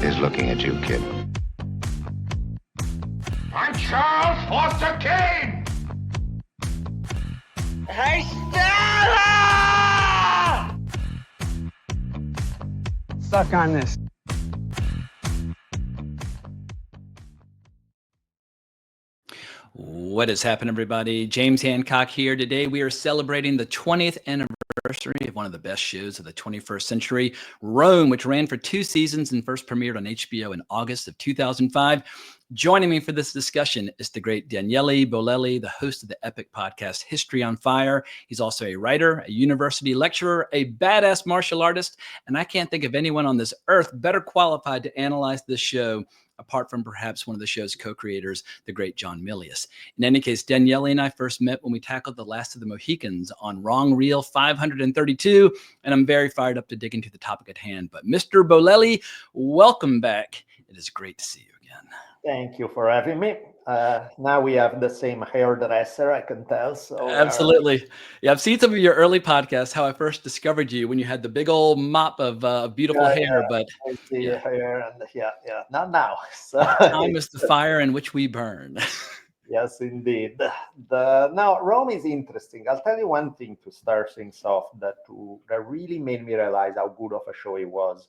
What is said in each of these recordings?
is looking at you, kid. I'm Charles Foster Kane! Hey, Stella! Suck on this. What has happened, everybody? James Hancock here. Today we are celebrating the 20th anniversary of one of the best shows of the 21st century, Rome, which ran for 2 seasons and first premiered on HBO in August of 2005. Joining me for this discussion is the great Daniele Bolelli, the host of the epic podcast History on Fire. He's also a writer, a university lecturer, a badass martial artist, and I can't think of anyone on this earth better qualified to analyze this show apart from perhaps one of the show's co-creators, the great John Milius. In any case, Daniele and I first met when we tackled The Last of the Mohicans on Wrong Reel 532, and I'm very fired up to dig into the topic at hand. But Mr. Bolelli, welcome back. It is great to see you again. Thank you for having me. Now we have the same hairdresser, I can tell. So absolutely. Yeah, I've seen some of your early podcasts, how I first discovered you when you had the big old mop of beautiful hair. But I see hair and not now. So time is the fire in which we burn. Yes, indeed. Now Rome is interesting. I'll tell you one thing to start things off that really made me realize how good of a show it was.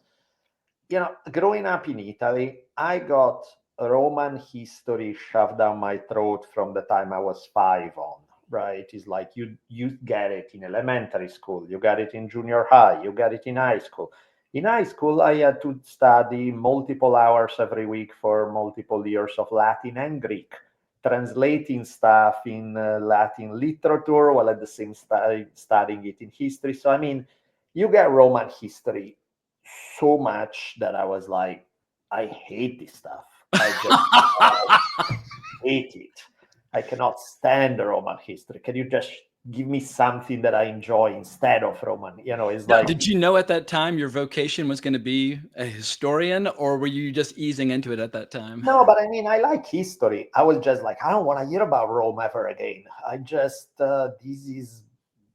You know, growing up in Italy, I got Roman history shoved down my throat from the time I was 5 on, right? It's like you get it in elementary school, you got it in junior high, you got it in high school. In high school, I had to study multiple hours every week for multiple years of Latin and Greek, translating stuff in Latin literature while at the same time studying it in history. So, I mean, you get Roman history so much that I was like, I hate this stuff. I just hate it. I cannot stand the Roman history. Can you just give me something that I enjoy instead of Roman? You know, it's now, like. Did you know at that time your vocation was going to be a historian, or were you just easing into it at that time? No, but I mean, I like history. I was just like, I don't want to hear about Rome ever again. I just, this is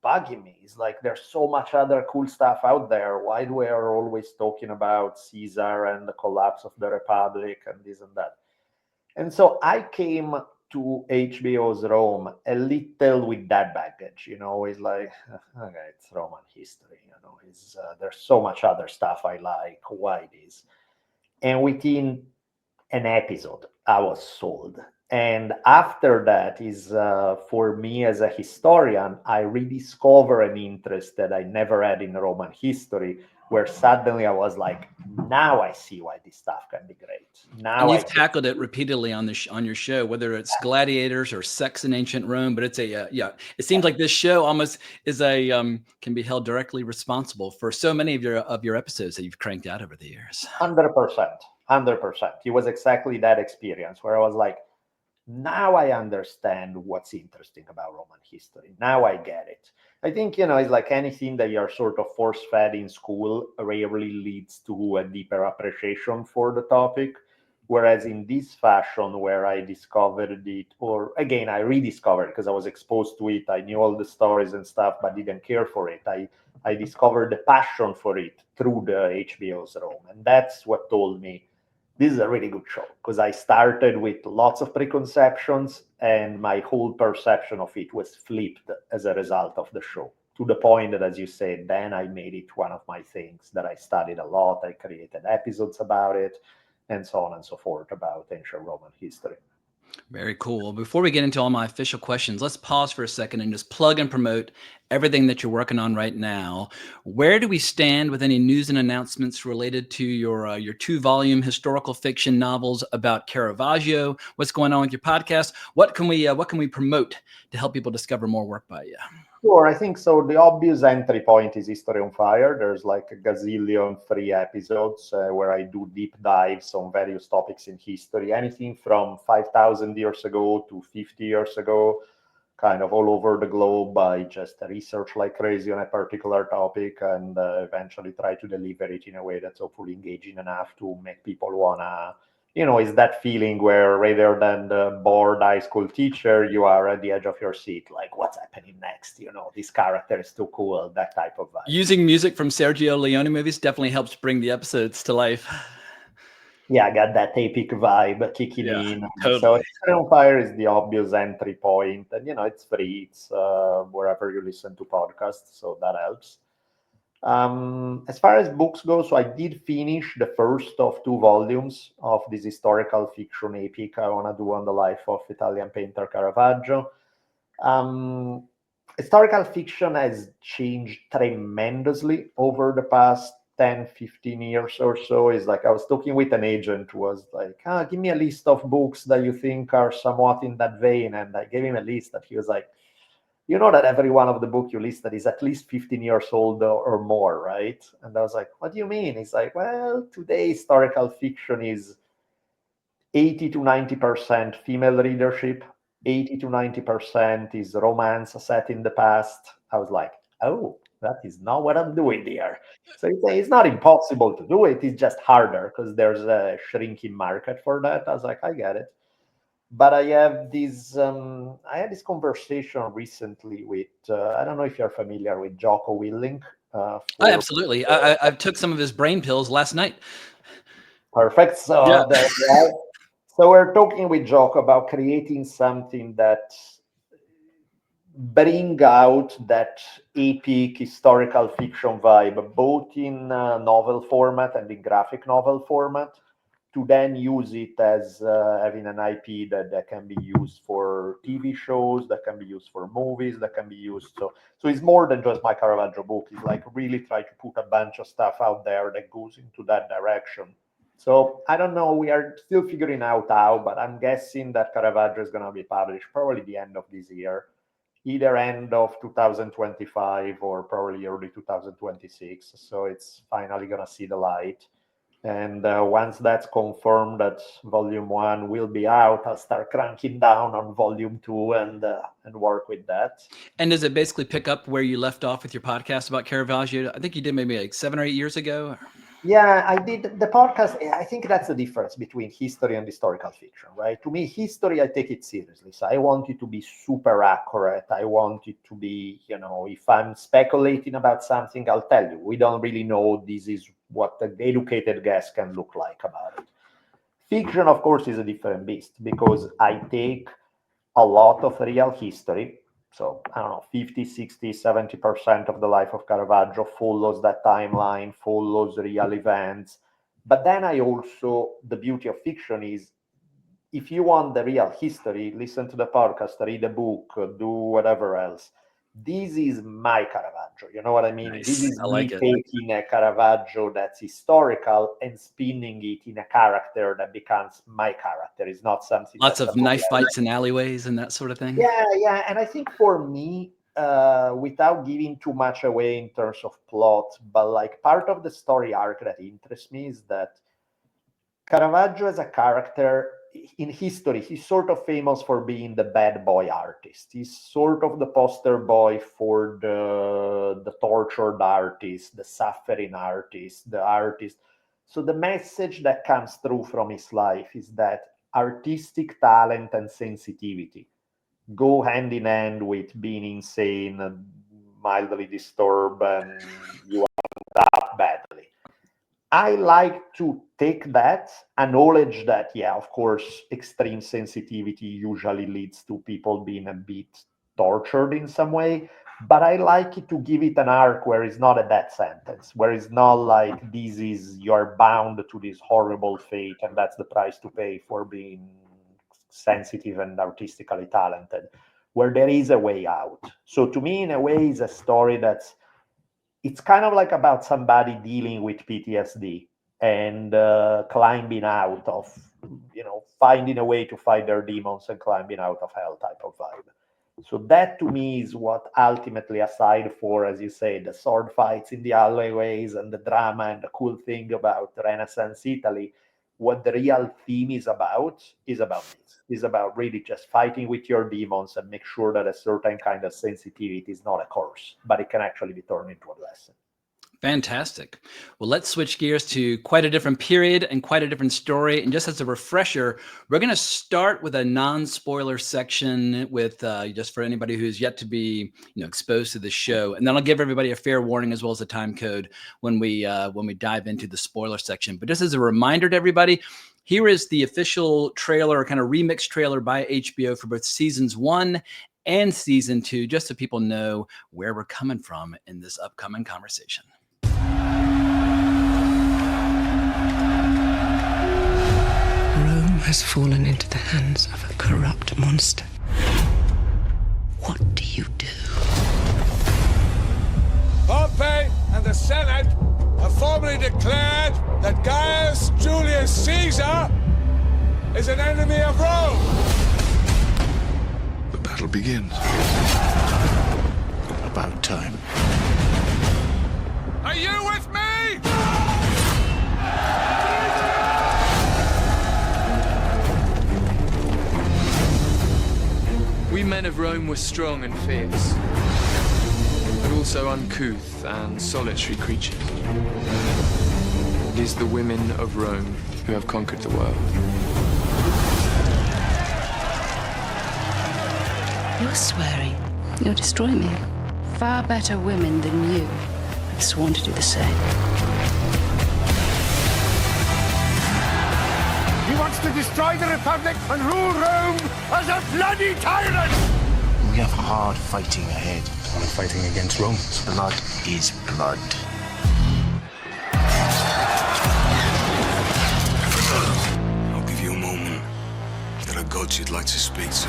bugging me. It's like there's so much other cool stuff out there. Why do we are always talking about Caesar and the collapse of the Republic and this and that? And so I came to HBO's Rome a little with that baggage, you know. It's like, okay, it's Roman history, you know. It's there's so much other stuff I like. Why this? And within an episode, I was sold. And after that is for me as a historian, I rediscover an interest that I never had in Roman history, where suddenly I was like, now I see why this stuff can be great. Now and you've tackled it repeatedly on on your show, whether it's gladiators or sex in ancient Rome. But it's a it seems like this show almost is a can be held directly responsible for so many of your episodes that you've cranked out over the years. 100%. It was exactly that experience where I was like, now I understand what's interesting about Roman history. Now I get it. I think, you know, it's like anything that you're sort of force-fed in school rarely leads to a deeper appreciation for the topic. Whereas in this fashion, where I discovered it, or again, I rediscovered because I was exposed to it. I knew all the stories and stuff, but didn't care for it. I discovered the passion for it through the HBO's Rome. And that's what told me, this is a really good show, because I started with lots of preconceptions and my whole perception of it was flipped as a result of the show, to the point that, as you said, then I made it one of my things that I studied a lot. I created episodes about it and so on and so forth about ancient Roman history. Very cool. Before we get into all my official questions, let's pause for a second and just plug and promote everything that you're working on right now. Where do we stand with any news and announcements related to your 2-volume historical fiction novels about Caravaggio? What's going on with your podcast? What can we promote to help people discover more work by you? Sure, I think so. The obvious entry point is History on Fire. There's like a gazillion free episodes where I do deep dives on various topics in history, anything from 5,000 years ago to 50 years ago, kind of all over the globe. I just research like crazy on a particular topic and eventually try to deliver it in a way that's hopefully engaging enough to make people wanna, you know, is that feeling where rather than the bored high school teacher, you are at the edge of your seat, like, what's happening next? You know, this character is too cool, that type of vibe. Using music from Sergio Leone movies definitely helps bring the episodes to life. Yeah, I got that epic vibe kicking Yeah, in. So totally. Extreme on Fire is the obvious entry point, and it's free. It's wherever you listen to podcasts, so that helps. As far as books go, so I did finish the first of 2 volumes of this historical fiction epic I want to do on the life of Italian painter Caravaggio. Um, Historical fiction has changed tremendously over the past 10, 15 years or so. Is like I was talking with an agent who was like, give me a list of books that you think are somewhat in that vein. And I gave him a list that he was like, you know that every one of the book you listed is at least 15 years old or more, right? And I was like, what do you mean? He's like, well, today historical fiction is 80 to 90% female readership, 80 to 90% is romance set in the past. I was like, oh, that is not what I'm doing here. So it's not impossible to do it. It's just harder because there's a shrinking market for that. I was like, I get it. But I had this conversation recently with, I don't know if you're familiar with Jocko Willink. For Absolutely. I took some of his brain pills last night. Perfect. Yeah. So we're talking with Jocko about creating something that bring out that epic historical fiction vibe, both in novel format and in graphic novel format, to then use it as having an IP that can be used for TV shows, that can be used for movies, that can be used. So it's more than just my Caravaggio book. It's like really try to put a bunch of stuff out there that goes into that direction. So I don't know. We are still figuring out how, but I'm guessing that Caravaggio is going to be published probably the end of this year, either end of 2025 or probably early 2026. So it's finally going to see the light. And once that's confirmed that volume 1 will be out, I'll start cranking down on volume 2 and work with that. And does it basically pick up where you left off with your podcast about Caravaggio? I think you did maybe like 7 or 8 years ago. Yeah, I did the podcast. I think that's the difference between history and historical fiction, right? To me, history, I take it seriously. So I want it to be super accurate. I want it to be, if I'm speculating about something, I'll tell you. We don't really know. This is what the educated guess can look like about it. Fiction, of course, is a different beast because I take a lot of real history. So I don't know, 50, 60, 70% of the life of Caravaggio follows that timeline, follows real events. But then the beauty of fiction is if you want the real history, listen to the podcast, read a book, do whatever else. This is my Caravaggio. You know what I mean? This Nice. is I me like it. taking a Caravaggio that's historical and spinning it in a character that becomes my character. It's not something Lots that's of knife fights in alleyways and that sort of thing. yeah. And I think for me, without giving too much away in terms of plot, but like part of the story arc that interests me is that Caravaggio as a character in history, he's sort of famous for being the bad boy artist. He's sort of the poster boy for the tortured artist, the suffering artist, the artist. So the message that comes through from his life is that artistic talent and sensitivity go hand in hand with being insane, mildly disturbed, and you end up badly. I like to take that, acknowledge that, yeah, of course, extreme sensitivity usually leads to people being a bit tortured in some way. But I like it to give it an arc where it's not a death sentence, where it's not like you're bound to this horrible fate, and that's the price to pay for being sensitive and artistically talented, where there is a way out. So to me, in a way, it's a story it's kind of like about somebody dealing with PTSD and climbing out of, finding a way to fight their demons and climbing out of hell type of vibe. So that to me is what ultimately, aside for, as you say, the sword fights in the alleyways and the drama and the cool thing about Renaissance Italy, what the real theme is about this. Is about really just fighting with your demons and make sure that a certain kind of sensitivity is not a curse, but it can actually be turned into a lesson. Fantastic. Well, let's switch gears to quite a different period and quite a different story. And just as a refresher, we're going to start with a non-spoiler section with just for anybody who's yet to be exposed to the show. And then I'll give everybody a fair warning as well as a time code when we dive into the spoiler section. But just as a reminder to everybody, here is the official trailer, kind of remix trailer by HBO for both seasons 1 and season 2, just so people know where we're coming from in this upcoming conversation. Rome has fallen into the hands of a corrupt monster. What do you do? Pompey and the Senate have formally declared that Gaius Julius Caesar is an enemy of Rome. The battle begins. About time. Are you with me? We men of Rome were strong and fierce, but also uncouth and solitary creatures. It is the women of Rome who have conquered the world. You're swearing you'll destroy me. Far better women than you have sworn to do the same. He wants to destroy the Republic and rule Rome as a bloody tyrant! We have hard fighting ahead. We're fighting against Rome. Blood is blood. I'll give you a moment. There are gods you'd like to speak to.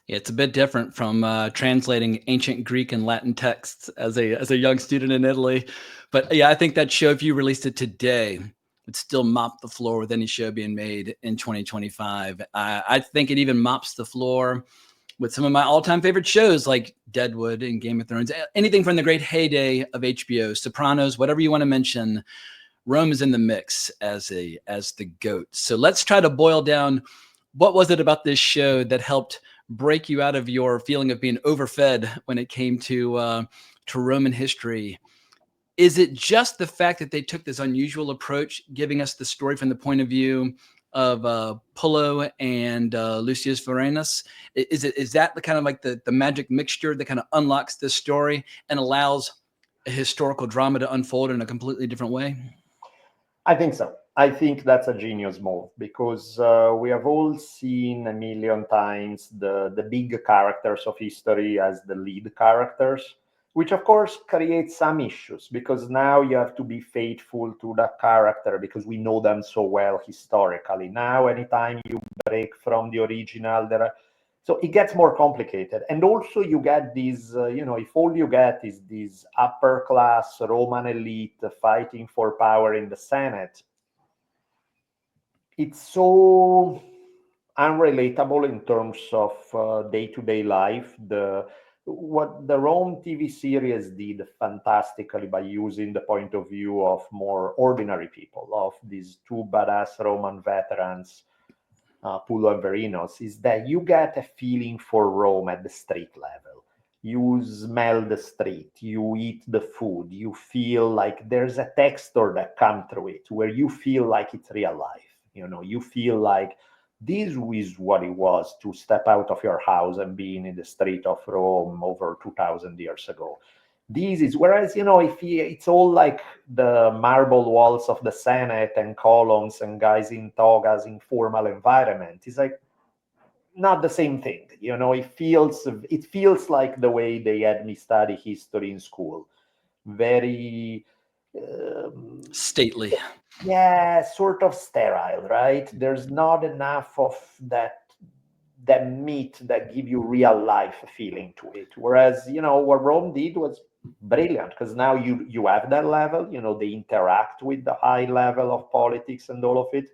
It's a bit different from translating ancient Greek and Latin texts as a young student in Italy. But yeah, I think that show, if you released it today, would still mop the floor with any show being made in 2025. I think it even mops the floor with some of my all-time favorite shows like Deadwood and Game of Thrones. Anything from the great heyday of HBO, Sopranos, whatever you want to mention, Rome is in the mix as the GOAT. So let's try to boil down what was it about this show that helped break you out of your feeling of being overfed when it came to Roman history. Is it just the fact that they took this unusual approach, giving us the story from the point of view of Pullo and Lucius Vorenus? Is that the kind of like the magic mixture that kind of unlocks this story and allows a historical drama to unfold in a completely different way? I think so. I think that's a genius move because we have all seen a million times the big characters of history as the lead characters, which of course creates some issues because now you have to be faithful to that character because we know them so well historically. Now, anytime you break from the original, so it gets more complicated. And also you get these, if all you get is this upper class Roman elite fighting for power in the Senate, it's so unrelatable in terms of day-to-day life. What the Rome TV series did fantastically by using the point of view of more ordinary people, of these two badass Roman veterans, Pullo and Verinos, is that you get a feeling for Rome at the street level. You smell the street, you eat the food, you feel like there's a texture that comes through it where you feel like it's real life. You feel like this is what it was to step out of your house and being in the street of Rome over 2,000 years ago. This is, whereas, if it's all like the marble walls of the Senate and columns and guys in togas in formal environment, it's like not the same thing. It feels like the way they had me study history in school. Very stately. Yeah, sort of sterile, right? There's not enough of that meat that give you real life feeling to it. Whereas, what Rome did was brilliant because now you have that level, they interact with the high level of politics and all of it,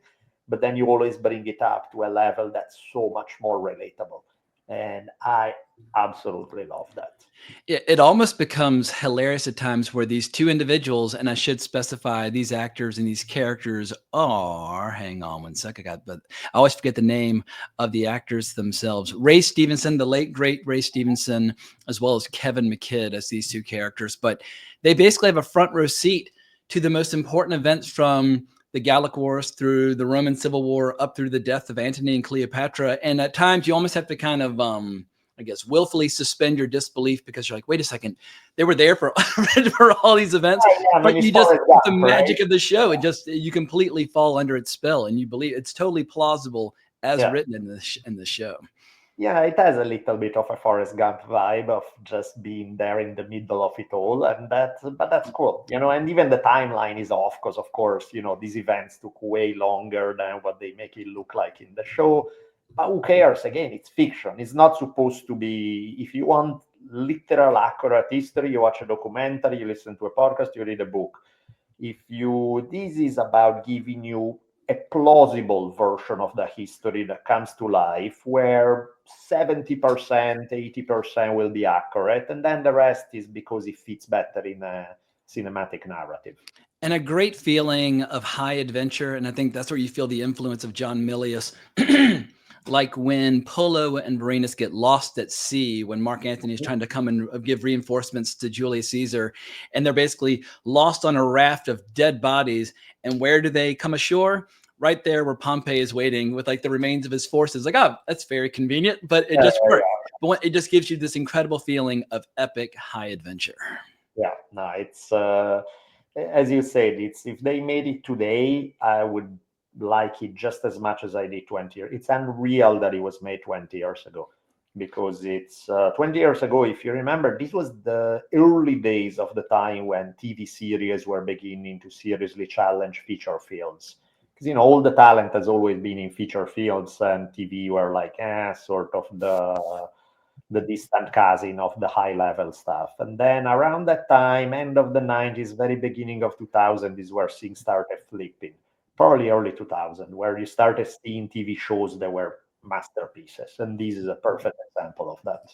but then you always bring it up to a level that's so much more relatable. And I absolutely love that. It almost becomes hilarious at times where these two individuals, and I should specify these actors and these characters are, hang on one sec, but I always forget the name of the actors themselves. Ray Stevenson, the late great Ray Stevenson, as well as Kevin McKidd as these two characters. But they basically have a front row seat to the most important events from the Gallic Wars through the Roman Civil War up through the death of Antony and Cleopatra. And at times you almost have to kind of I guess, willfully suspend your disbelief because you're like, wait a second, they were there for, for all these events, but you just, the magic of the show, you completely fall under its spell and you believe it's totally plausible as written in the show. Yeah, it has a little bit of a Forrest Gump vibe of just being there in the middle of it all, and but that's cool, and even the timeline is off because, of course, these events took way longer than what they make it look like in the show. But who cares? Again, it's fiction. It's not supposed to be. If you want literal, accurate history, you watch a documentary, you listen to a podcast, you read a book. This is about giving you a plausible version of the history that comes to life, where 70%, 80% will be accurate, and then the rest is because it fits better in a cinematic narrative. And a great feeling of high adventure, and I think that's where you feel the influence of John Milius. Like when Polo and Vorenus get lost at sea, when Mark Antony is trying to come and give reinforcements to Julius Caesar, and they're basically lost on a raft of dead bodies. And where do they come ashore? Right there where Pompey is waiting with like the remains of his forces. Like, oh, that's very convenient, but it just works. But it just gives you this incredible feeling of epic high adventure. Yeah, no, it's as you said, if they made it today, I would like it just as much as I did 20 years. It's unreal that it was made 20 years ago, because it's 20 years ago, if you remember, this was the early days of the time when TV series were beginning to seriously challenge feature films. Because, all the talent has always been in feature films, and TV were like, sort of the distant cousin of the high level stuff. And then around that time, end of the 90s, very beginning of 2000 is where things started flipping. Probably early 2000, where you started seeing TV shows that were masterpieces. And this is a perfect example of that.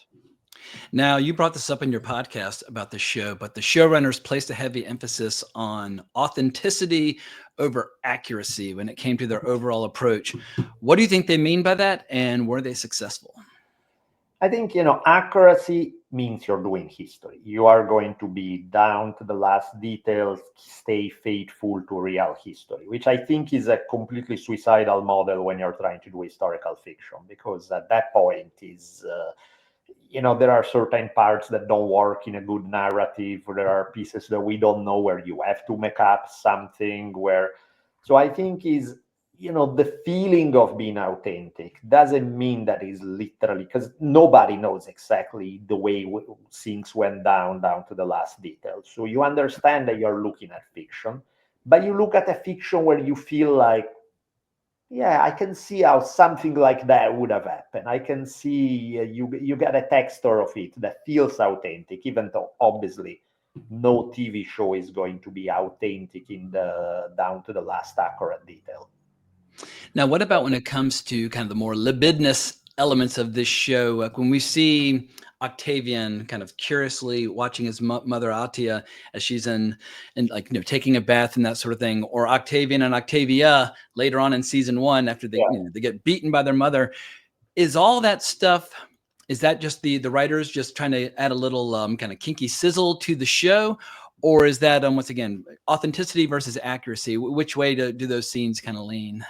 Now, you brought this up in your podcast about the show, but the showrunners placed a heavy emphasis on authenticity over accuracy when it came to their overall approach. What do you think they mean by that, and were they successful? I think, accuracy means you're doing history. You are going to be down to the last details, stay faithful to real history, which I think is a completely suicidal model when you're trying to do historical fiction, because at that point is, there are certain parts that don't work in a good narrative. There are pieces that we don't know where you have to make up something where. So I think the feeling of being authentic doesn't mean that is literally, because nobody knows exactly the way things went down to the last detail. So you understand that you're looking at fiction, but you look at a fiction where you feel like, yeah, I can see how something like that would have happened. I can see you get a texture of it that feels authentic, even though obviously no TV show is going to be authentic in the down to the last accurate detail. Now, what about when it comes to kind of the more libidinous elements of this show? Like when we see Octavian kind of curiously watching his mother Atia as she's in like, taking a bath and that sort of thing, or Octavian and Octavia later on in season 1 after they they get beaten by their mother. Is all that stuff? Is that just the writers just trying to add a little kind of kinky sizzle to the show? Or is that, once again, authenticity versus accuracy? Which way do those scenes kind of lean?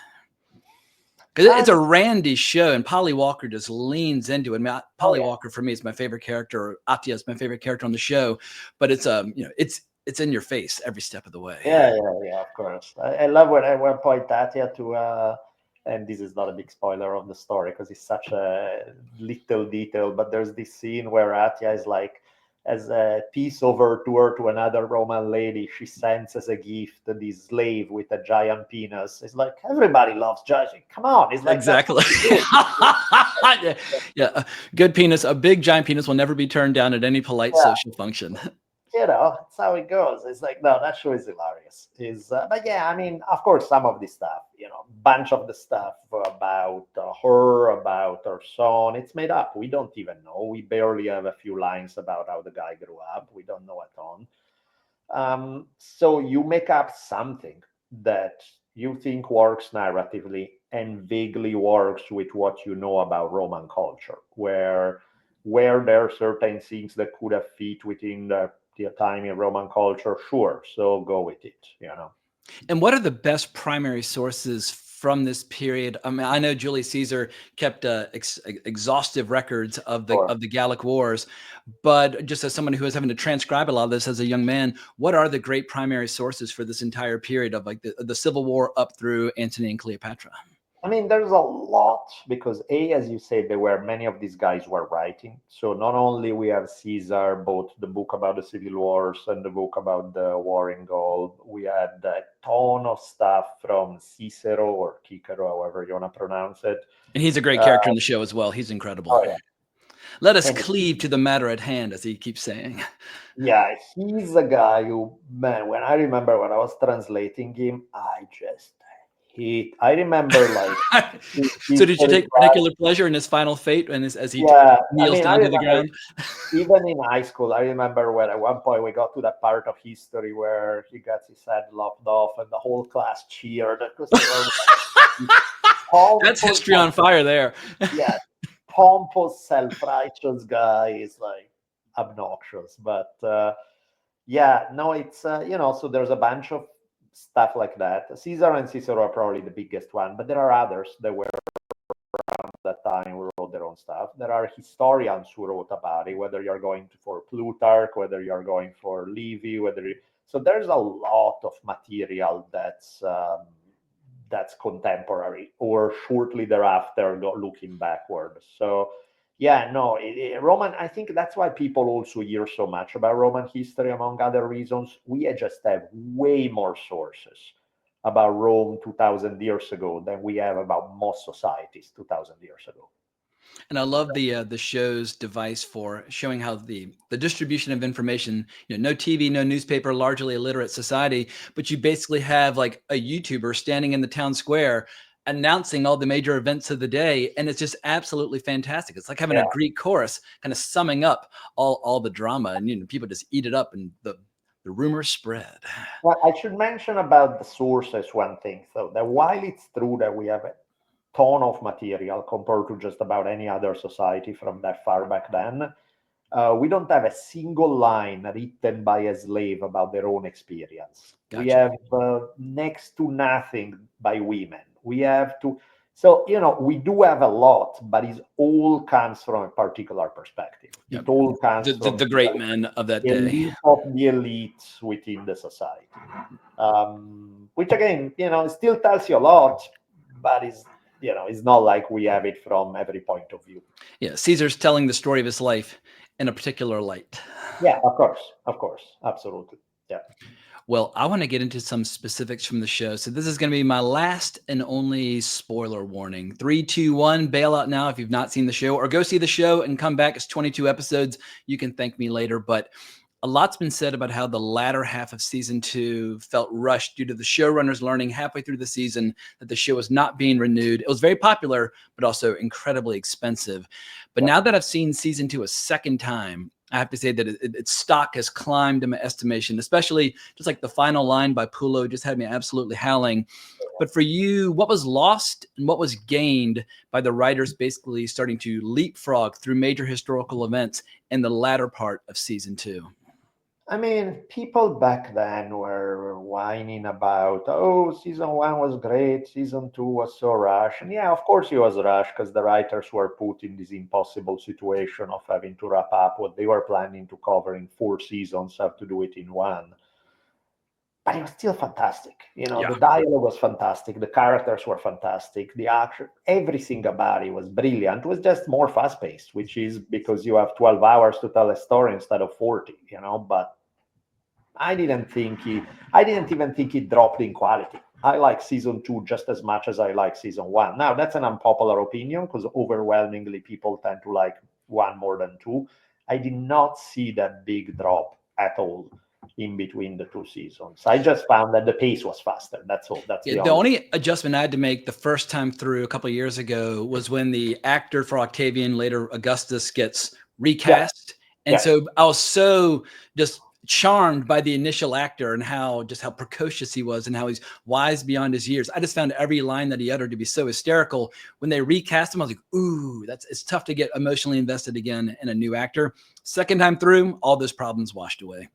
Because it's a randy show, and Polly Walker just leans into it. I mean, Polly Walker for me is my favorite character. Atia is my favorite character on the show, but it's it's in your face every step of the way. Yeah, of course. I love when at one point Atia and this is not a big spoiler of the story because it's such a little detail, but there's this scene where Atia is like, as a peace overture to another Roman lady, she sends as a gift this slave with a giant penis. It's like, everybody loves giant. Come on. It's like, exactly. Yeah. A good penis, a big giant penis will never be turned down at any polite social function. It's how it goes. It's like, no, that show is hilarious. But yeah, I mean, of course, some of the stuff, bunch of the stuff about her, about her son, it's made up. We don't even know. We barely have a few lines about how the guy grew up. We don't know a ton. So you make up something that you think works narratively and vaguely works with what you know about Roman culture, where there are certain things that could have fit within the time in Roman culture, sure. So go with it. And what are the best primary sources from this period? I mean, I know Julius Caesar kept exhaustive records of the Sure. Gallic Wars, but just as someone who is having to transcribe a lot of this as a young man, what are the great primary sources for this entire period of like the Civil War up through Antony and Cleopatra? I mean, there's a lot because as you said, there were many of these guys were writing. So not only we have Caesar, both the book about the civil wars and the book about the war in Gaul, we had a ton of stuff from Cicero or Cicero, however you want to pronounce it. And he's a great character in the show as well. He's incredible. Oh, yeah. Let us And cleave to the matter at hand, as he keeps saying. yeah, he's a guy who, man, when I remember when I was translating him, I remember like So did you take particular pleasure in his final fate and as he yeah, I kneels mean, I down to the remember ground? even in high school, I remember when at one point we got to that part of history where he gets his head lopped off and the whole class cheered because That's history on fire there. Yeah, pompous, self-righteous guy is like obnoxious. But yeah, no, it's so there's a bunch of stuff like that. Caesar and Cicero are probably the biggest one, but there are others that were around that time who wrote their own stuff. There are historians who wrote about it, whether you're going for Plutarch, whether you're going for Livy, so there's a lot of material that's contemporary or shortly thereafter looking backward. So yeah, no, Roman, I think that's why people also hear so much about Roman history, among other reasons. We just have way more sources about Rome 2000 years ago than we have about most societies 2000 years ago. And I love the show's device for showing how the distribution of information, no TV, no newspaper, largely illiterate society, but you basically have like a YouTuber standing in the town square announcing all the major events of the day, and it's just absolutely fantastic. It's like having a Greek chorus kind of summing up all the drama, and people just eat it up, and the rumors spread. Well, I should mention about the sources one thing, so that while it's true that we have a ton of material compared to just about any other society from that far back then, we don't have a single line written by a slave about their own experience. Gotcha. We have next to nothing by women. We have to, so we do have a lot, but it all comes from a particular perspective. Yep. It all comes from the great men of that the day, elite of the elite within the society, which again, still tells you a lot, but it's not like we have it from every point of view. Yeah, Caesar's telling the story of his life in a particular light. Yeah, of course, absolutely. Yeah. Well, I want to get into some specifics from the show. So this is going to be my last and only spoiler warning. 3, 2, 1, bail out now if you've not seen the show, or go see the show and come back. It's 22 episodes. You can thank me later. But a lot's been said about how the latter half of season 2 felt rushed due to the showrunners learning halfway through the season that the show was not being renewed. It was very popular, but also incredibly expensive. But now that I've seen season 2 a second time, I have to say that its stock has climbed in my estimation, especially just like the final line by Pulo just had me absolutely howling. But for you, what was lost and what was gained by the writers basically starting to leapfrog through major historical events in the latter part of season 2? I mean, people back then were whining about, oh, season 1 was great, season 2 was so rushed. And yeah, of course it was rushed because the writers were put in this impossible situation of having to wrap up what they were planning to cover in 4 seasons, have to do it in 1. But it was still fantastic. The dialogue was fantastic. The characters were fantastic. The action, everything about it was brilliant. It was just more fast-paced, which is because you have 12 hours to tell a story instead of 40, but I didn't even think it dropped in quality. I like season 2 just as much as I like season 1. Now, that's an unpopular opinion because overwhelmingly people tend to like 1 more than 2. I did not see that big drop at all in between the two seasons. I just found that the pace was faster. That's all. That's The only adjustment I had to make the first time through a couple of years ago was when the actor for Octavian, later Augustus, gets recast. And so I was so just charmed by the initial actor and how precocious he was and how he's wise beyond his years. I just found every line that he uttered to be so hysterical. When they recast him, I was like, ooh, it's tough to get emotionally invested again in a new actor. Second time through, all those problems washed away.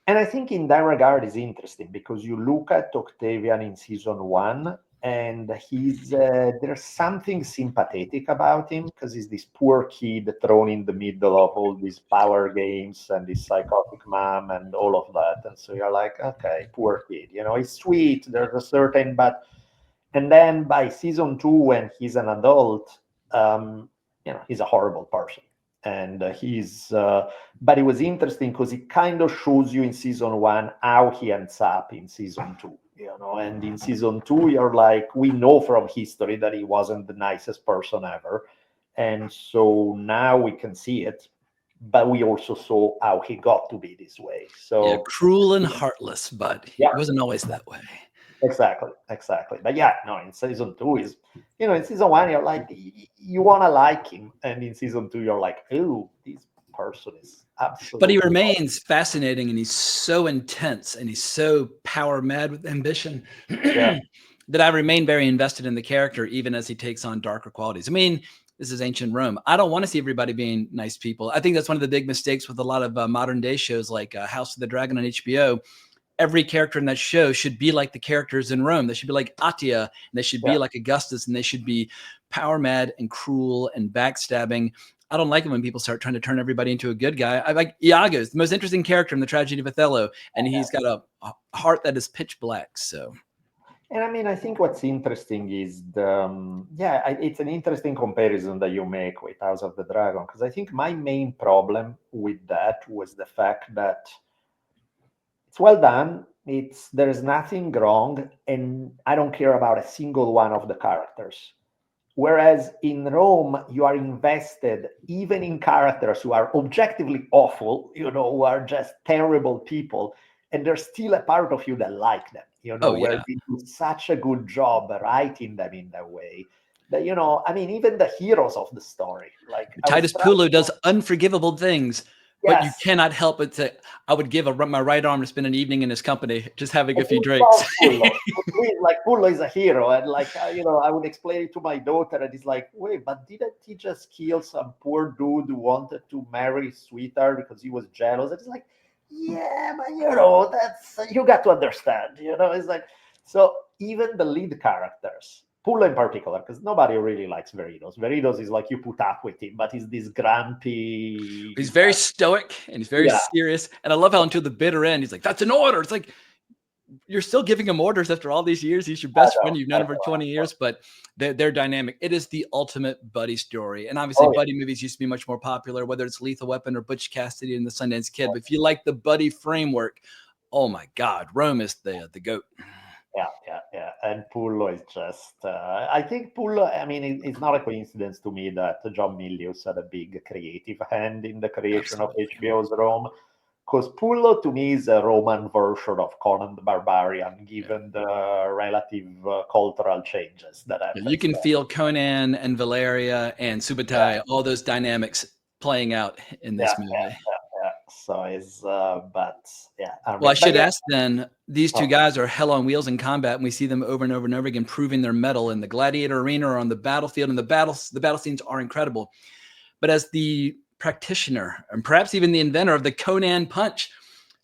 And I think in that regard is interesting because you look at Octavian in season 1 and he's there's something sympathetic about him because he's this poor kid thrown in the middle of all these power games and this psychotic mom and all of that. And so you're like, okay, poor kid, he's sweet. There's a certain, and then by season 2, when he's an adult, he's a horrible person. And but it was interesting because it kind of shows you in season 1 how he ends up in season 2, and in season 2 you're like, we know from history that he wasn't the nicest person ever, and so now we can see it, but we also saw how he got to be this way. So cruel and heartless, but he wasn't always that way. Exactly. But in season 2 is, in season 1 you're like, you want to like him, and in season 2 you're like, oh, this person is absolutely. But he remains fascinating, and he's so intense, and he's so power mad with ambition that I remain very invested in the character, even as he takes on darker qualities. I mean, this is ancient Rome. I don't want to see everybody being nice people. I think that's one of the big mistakes with a lot of modern day shows like House of the Dragon on HBO. Every character in that show should be like the characters in Rome. They should be like Attila, and they should be like Augustus, and they should be power mad and cruel and backstabbing. I don't like it when people start trying to turn everybody into a good guy. I like Iago, the most interesting character in the tragedy of Othello, and he's got a heart that is pitch black. So, and I mean, I think what's interesting is it's an interesting comparison that you make with House of the Dragon, because I think my main problem with that was the fact that it's well done. There is nothing wrong, and I don't care about a single one of the characters. Whereas in Rome, you are invested even in characters who are objectively awful, who are just terrible people, and there's still a part of you that like them, where they do such a good job writing them in that way. That, I mean, even the heroes of the story, like Titus Pullo does unforgivable things. But you cannot help but say, I would give my right arm to spend an evening in his company, just having a few drinks. Pullo is a hero. And I would explain it to my daughter, and it's like, wait, but didn't he just kill some poor dude who wanted to marry his sweetheart because he was jealous? And it's like, yeah, but that's, you got to understand, it's like, so even the lead characters, Pullo in particular, because nobody really likes Veridos. Veridos is like, you put up with him, but he's this grumpy. He's very stoic and he's very serious. And I love how until the bitter end, he's like, that's an order. It's like, you're still giving him orders after all these years. He's your best friend. You've known him for 20 years, but they're dynamic. It is the ultimate buddy story. And obviously buddy movies used to be much more popular, whether it's Lethal Weapon or Butch Cassidy and the Sundance Kid. But if you like the buddy framework, oh my God, Rome is the GOAT. Yeah. And Pullo is just, I think Pullo, I mean, it's not a coincidence to me that John Milius had a big creative hand in the creation of HBO's Rome, because Pullo to me is a Roman version of Conan the Barbarian, given the relative cultural changes that happen. You can feel Conan and Valeria and Subutai, all those dynamics playing out in this movie. So it's, I should ask then, these two guys are hell on wheels in combat, and we see them over and over and over again proving their mettle in the gladiator arena or on the battlefield, and the battle scenes are incredible. But as the practitioner and perhaps even the inventor of the Conan punch,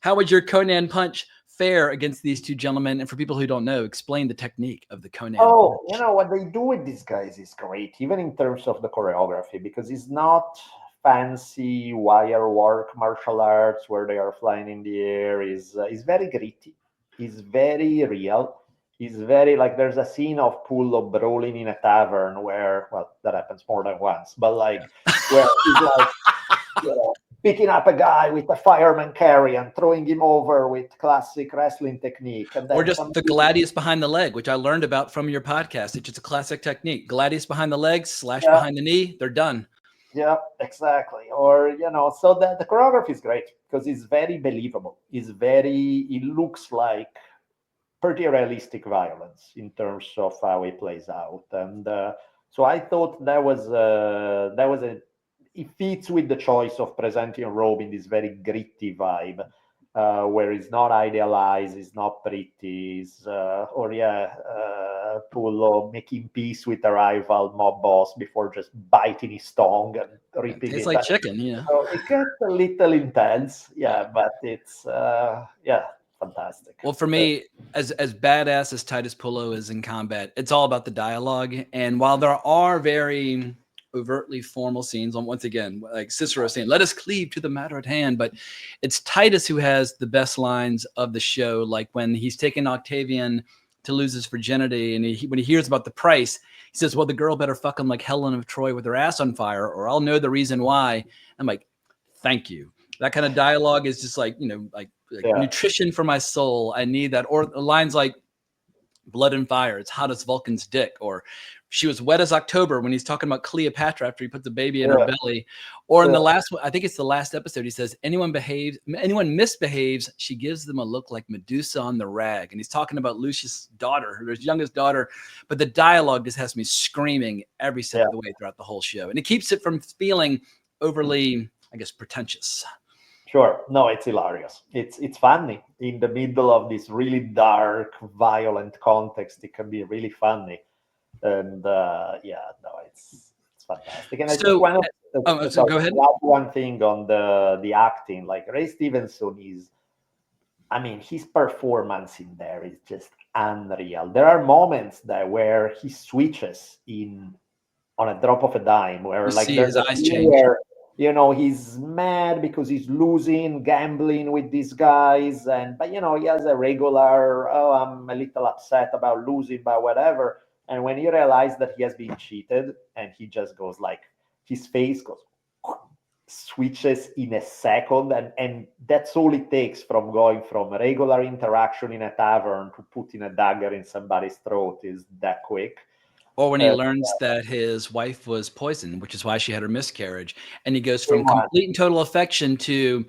how would your Conan punch fare against these two gentlemen? And for people who don't know, explain the technique of the Conan punch. What they do with these guys is great, even in terms of the choreography, because it's not fancy wire work martial arts where they are flying in the air. Is very gritty. It's very real. It's very, like, there's a scene of Pullo brawling in a tavern where, well, that happens more than once, but like where he's like picking up a guy with a fireman carry and throwing him over with classic wrestling technique. And then or just the gladius behind the leg, which I learned about from your podcast. It's just a classic technique. Gladius behind the leg, slash behind the knee, they're done. Yeah, exactly. Or, so the choreography is great because it's very believable. It looks like pretty realistic violence in terms of how it plays out. And so I thought it fits with the choice of presenting Rome in this very gritty vibe, where it's not idealized, it's not pretty, Pullo making peace with a rival mob boss before just biting his tongue and It ripping tastes it. like chicken, yeah. So it gets a little intense, yeah, but it's fantastic. Well, for me, as badass as Titus Pullo is in combat, it's all about the dialogue. And while there are very overtly formal scenes, once again, like Cicero saying, "Let us cleave to the matter at hand," but it's Titus who has the best lines of the show. Like when he's taking Octavian to lose his virginity, and when he hears about the price, he says, "Well, the girl better fuck him like Helen of Troy with her ass on fire, or I'll know the reason why." I'm like, thank you. That kind of dialogue is just like, like nutrition for my soul. I need that. Or lines like blood and fire, it's hot as Vulcan's dick, or she was wet as October when he's talking about Cleopatra after he put the baby in her belly. Or in the last one, I think it's the last episode, he says, anyone misbehaves, she gives them a look like Medusa on the rag. And he's talking about Lucius' daughter, his youngest daughter, but the dialogue just has me screaming every step of the way throughout the whole show. And it keeps it from feeling overly, I guess, pretentious. Sure. No, it's hilarious. It's funny in the middle of this really dark, violent context. It can be really funny, and it's fantastic. And I think go ahead. one thing on the acting, like Ray Stevenson is, I mean, his performance in there is just unreal. There are moments there where he switches on a drop of a dime, where You like see there's his a eyes scene change. where he's mad because he's losing, gambling with these guys, but he has a regular, oh, I'm a little upset about losing, but whatever. And when he realizes that he has been cheated, and he just goes like, his face goes, switches in a second, and that's all it takes from going from a regular interaction in a tavern to putting a dagger in somebody's throat is that quick. Or when he learns that his wife was poisoned, which is why she had her miscarriage. And he goes from complete and total affection to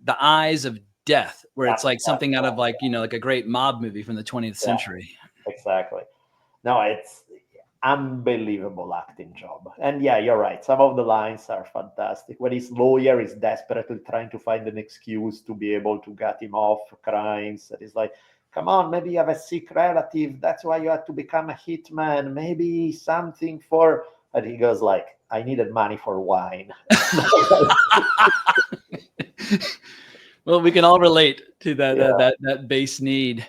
the eyes of death, where it's like something out of like a great mob movie from the 20th century. Exactly. No, it's unbelievable acting job. And yeah, you're right. Some of the lines are fantastic. When his lawyer is desperately trying to find an excuse to be able to get him off crimes, that is like, come on, maybe you have a sick relative. That's why you had to become a hitman. Maybe something for. And he goes like, I needed money for wine. Well, we can all relate to that base need.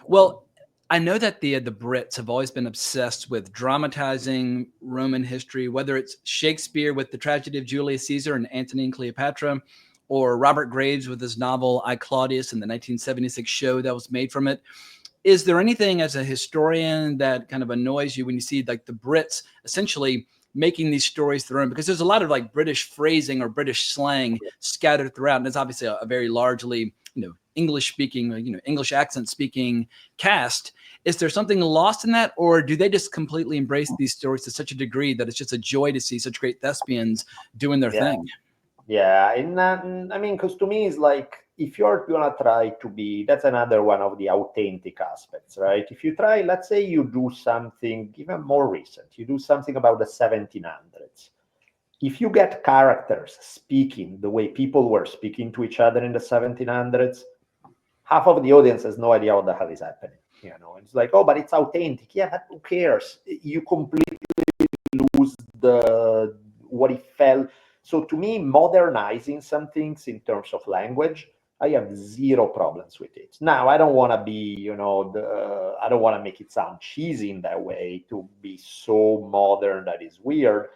Well, I know that the Brits have always been obsessed with dramatizing Roman history, whether it's Shakespeare with the tragedy of Julius Caesar and Antony and Cleopatra, or Robert Graves with his novel I, Claudius and the 1976 show that was made from it. Is there anything as a historian that kind of annoys you when you see like the Brits essentially making these stories their own? Because there's a lot of like British phrasing or British slang scattered throughout, and it's obviously a very largely English speaking, English accent speaking cast. Is there something lost in that, or do they just completely embrace these stories to such a degree that it's just a joy to see such great thespians doing their thing? Yeah, and I mean, because to me, it's like, if you're gonna try to be, that's another one of the authentic aspects, right? If you try, let's say you do something even more recent, you do something about the 1700s. If you get characters speaking the way people were speaking to each other in the 1700s, half of the audience has no idea what the hell is happening. It's like, oh, but it's authentic. Yeah, but who cares? You completely lose what it felt. So to me, modernizing some things in terms of language, I have zero problems with it. Now, I don't want to be, I don't want to make it sound cheesy in that way, to be so modern that is weird.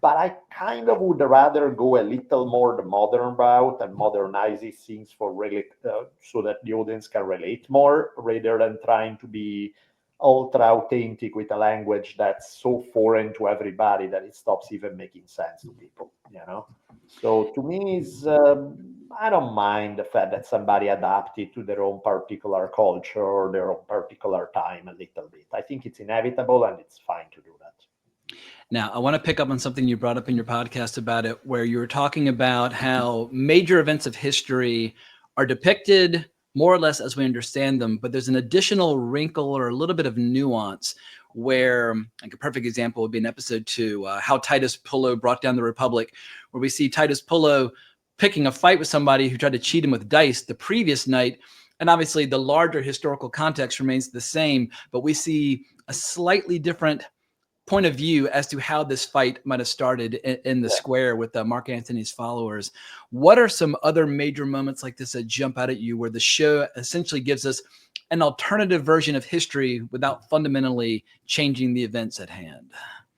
But I kind of would rather go a little more the modern route and modernize these things so that the audience can relate more, rather than trying to be ultra authentic with a language that's so foreign to everybody that it stops even making sense to people. So to me, I don't mind the fact that somebody adapted to their own particular culture or their own particular time a little bit. I think it's inevitable and it's fine to do that. Now, I want to pick up on something you brought up in your podcast about it, where you were talking about how major events of history are depicted more or less as we understand them, but there's an additional wrinkle or a little bit of nuance where, like a perfect example would be in episode 2, how Titus Pullo brought down the Republic, where we see Titus Pullo picking a fight with somebody who tried to cheat him with dice the previous night. And obviously the larger historical context remains the same, but we see a slightly different point of view as to how this fight might have started in the square with Mark Antony's followers. What are some other major moments like this that jump out at you where the show essentially gives us an alternative version of history without fundamentally changing the events at hand?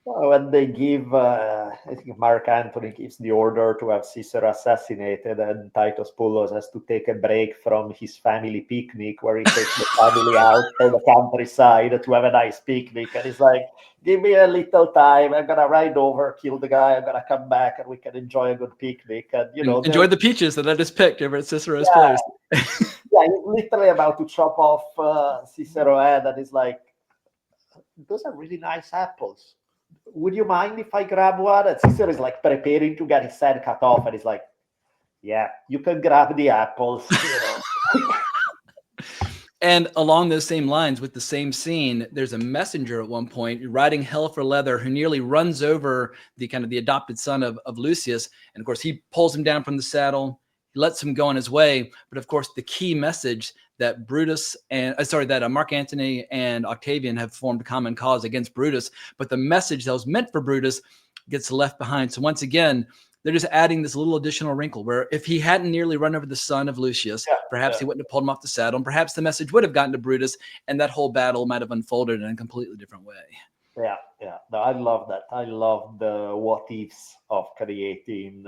Well, when they give, I think Mark Antony gives the order to have Cicero assassinated, and Titus Pullos has to take a break from his family picnic where he takes the family out to the countryside to have a nice picnic. And he's like, give me a little time. I'm going to ride over, kill the guy. I'm going to come back and we can enjoy a good picnic. And, enjoy the peaches that I just picked over at Cicero's place. Yeah, he's literally about to chop off Cicero's head. And he's like, those are really nice apples. Would you mind if I grab one? And Cicero is like preparing to get his head cut off, and he's like, yeah, you can grab the apples. And along those same lines, with the same scene, there's a messenger at one point riding hell for leather who nearly runs over the adopted son of Lucius. And of course, he pulls him down from the saddle. He lets him go on his way. But of course, the key message that Mark Antony and Octavian have formed a common cause against Brutus, but the message that was meant for Brutus gets left behind. So once again, they're just adding this little additional wrinkle where if he hadn't nearly run over the son of Lucius, perhaps he wouldn't have pulled him off the saddle, and perhaps the message would have gotten to Brutus, and that whole battle might have unfolded in a completely different way. Yeah. No, I love that. I love the what ifs of creating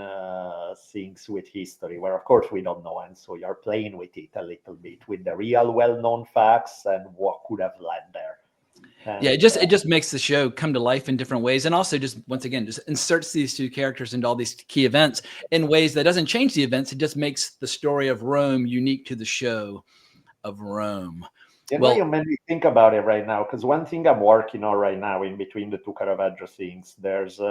things with history, where of course we don't know, and so you're playing with it a little bit with the real well-known facts and what could have led there. And, it just makes the show come to life in different ways, and also just once again just inserts these two characters into all these key events in ways that doesn't change the events. It just makes the story of Rome unique to the show of Rome. You made me think about it right now, because one thing I'm working on right now in between the two Caravaggio scenes, there's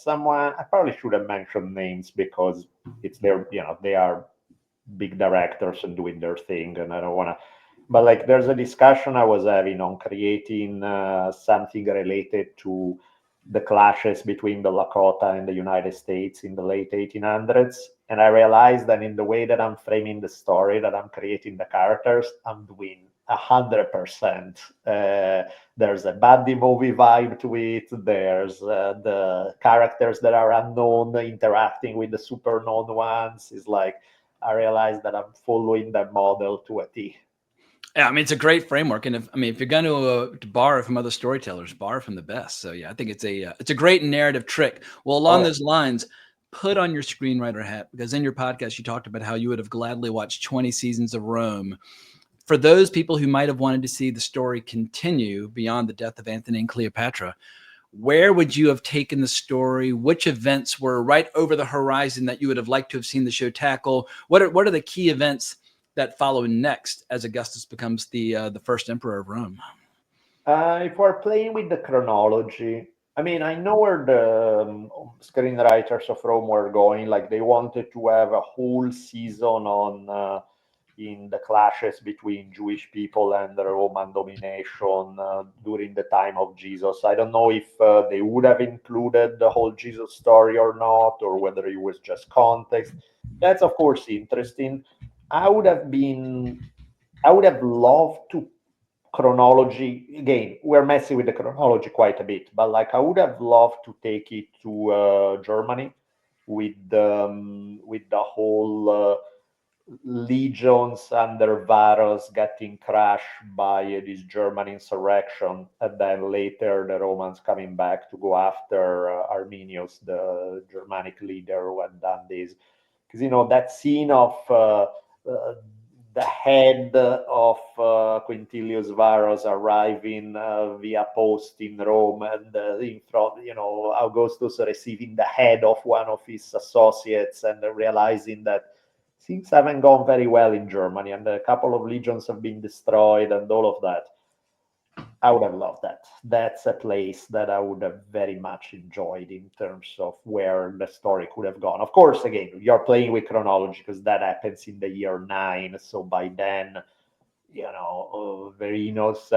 someone, I probably should have mentioned names because it's their, they are big directors and doing their thing, and I don't want to, but like there's a discussion I was having on creating something related to the clashes between the Lakota and the United States in the late 1800s. And I realized that in the way that I'm framing the story, that I'm creating the characters, I'm doing 100%. There's a buddy movie vibe to it. There's the characters that are unknown interacting with the super known ones. It's like I realized that I'm following that model to a T. Yeah, I mean, it's a great framework, and if you're going to borrow from other storytellers, borrow from the best. So yeah, I think it's a great narrative trick. Well, along those lines, put on your screenwriter hat, because in your podcast you talked about how you would have gladly watched 20 seasons of Rome. For those people who might have wanted to see the story continue beyond the death of Antony and Cleopatra, where would you have taken the story? Which events were right over the horizon that you would have liked to have seen the show tackle? What are the key events that follow next as Augustus becomes the first emperor of Rome? If we're playing with the chronology, I mean, I know where the screenwriters of Rome were going. Like they wanted to have a whole season on in the clashes between Jewish people and the Roman domination during the time of Jesus. I don't know if they would have included the whole Jesus story or not, or whether it was just context. That's of course interesting. I would have loved to chronology. Again, we're messing with the chronology quite a bit, but like I would have loved to take it to Germany with the whole legions under Varus getting crushed by this German insurrection, and then later the Romans coming back to go after Arminius, the Germanic leader who had done this. Because that scene of the head of Quintilius Varus arriving via post in Rome, and in front, Augustus receiving the head of one of his associates and realizing that things haven't gone very well in Germany and a couple of legions have been destroyed and all of that. I would have loved that. That's a place that I would have very much enjoyed in terms of where the story could have gone. Of course, again, you're playing with chronology because that happens in the year 9. So by then, Verinos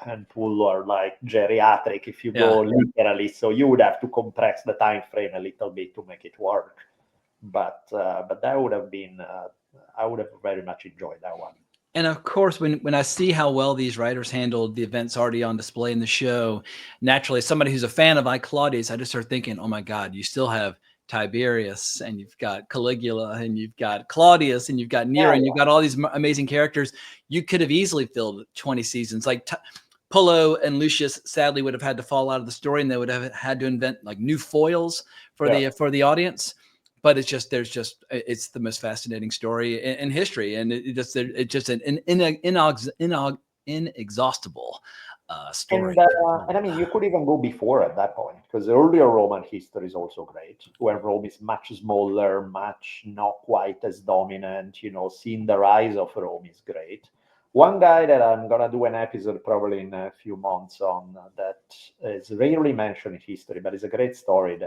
and Pullo are like geriatric if you go literally. So you would have to compress the time frame a little bit to make it work. But that would have been, I would have very much enjoyed that one. And of course, when I see how well these writers handled the events already on display in the show, naturally, somebody who's a fan of I, Claudius, I just start thinking, oh my God, you still have Tiberius, and you've got Caligula, and you've got Claudius, and you've got Nero, and you've got all these amazing characters. You could have easily filled 20 seasons. Like Pullo and Lucius sadly would have had to fall out of the story, and they would have had to invent like new foils for the audience. But it's the most fascinating story in history, and it's just an inexhaustible story. And I mean, you could even go before at that point, because the earlier Roman history is also great, where Rome is much smaller, much not quite as dominant. Seeing the rise of Rome is great. One guy that I'm going to do an episode probably in a few months on that is rarely mentioned in history, but it's a great story.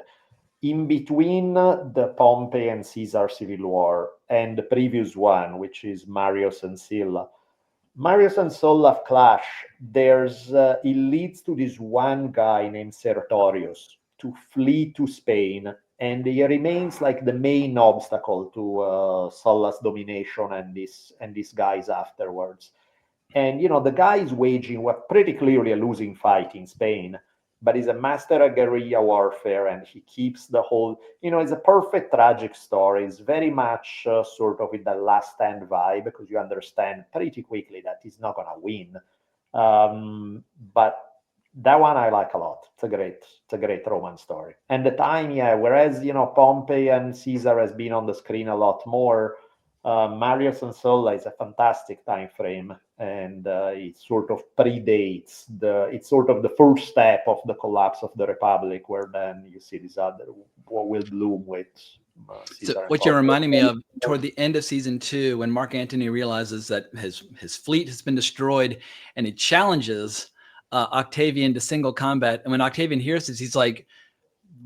In between the Pompey and Caesar civil war and the previous one, which is Marius and Sulla clash. It leads to this one guy named Sertorius to flee to Spain, and he remains like the main obstacle to Sulla's domination and these guys afterwards. And the guy is waging what pretty clearly a losing fight in Spain, but he's a master of guerrilla warfare, and he keeps the whole, it's a perfect tragic story. It's very much sort of with the Last Stand vibe, because you understand pretty quickly that he's not going to win. But that one I like a lot. It's a great Roman story. And the time, whereas, Pompey and Caesar has been on the screen a lot more, Marius and Sulla is a fantastic time frame, and it sort of predates it's sort of the first step of the collapse of the Republic, where then you see this other what will bloom with Caesar. So what you're reminding me of toward the end of season 2, when Mark Antony realizes that his fleet has been destroyed, and he challenges Octavian to single combat, and when Octavian hears this, he's like,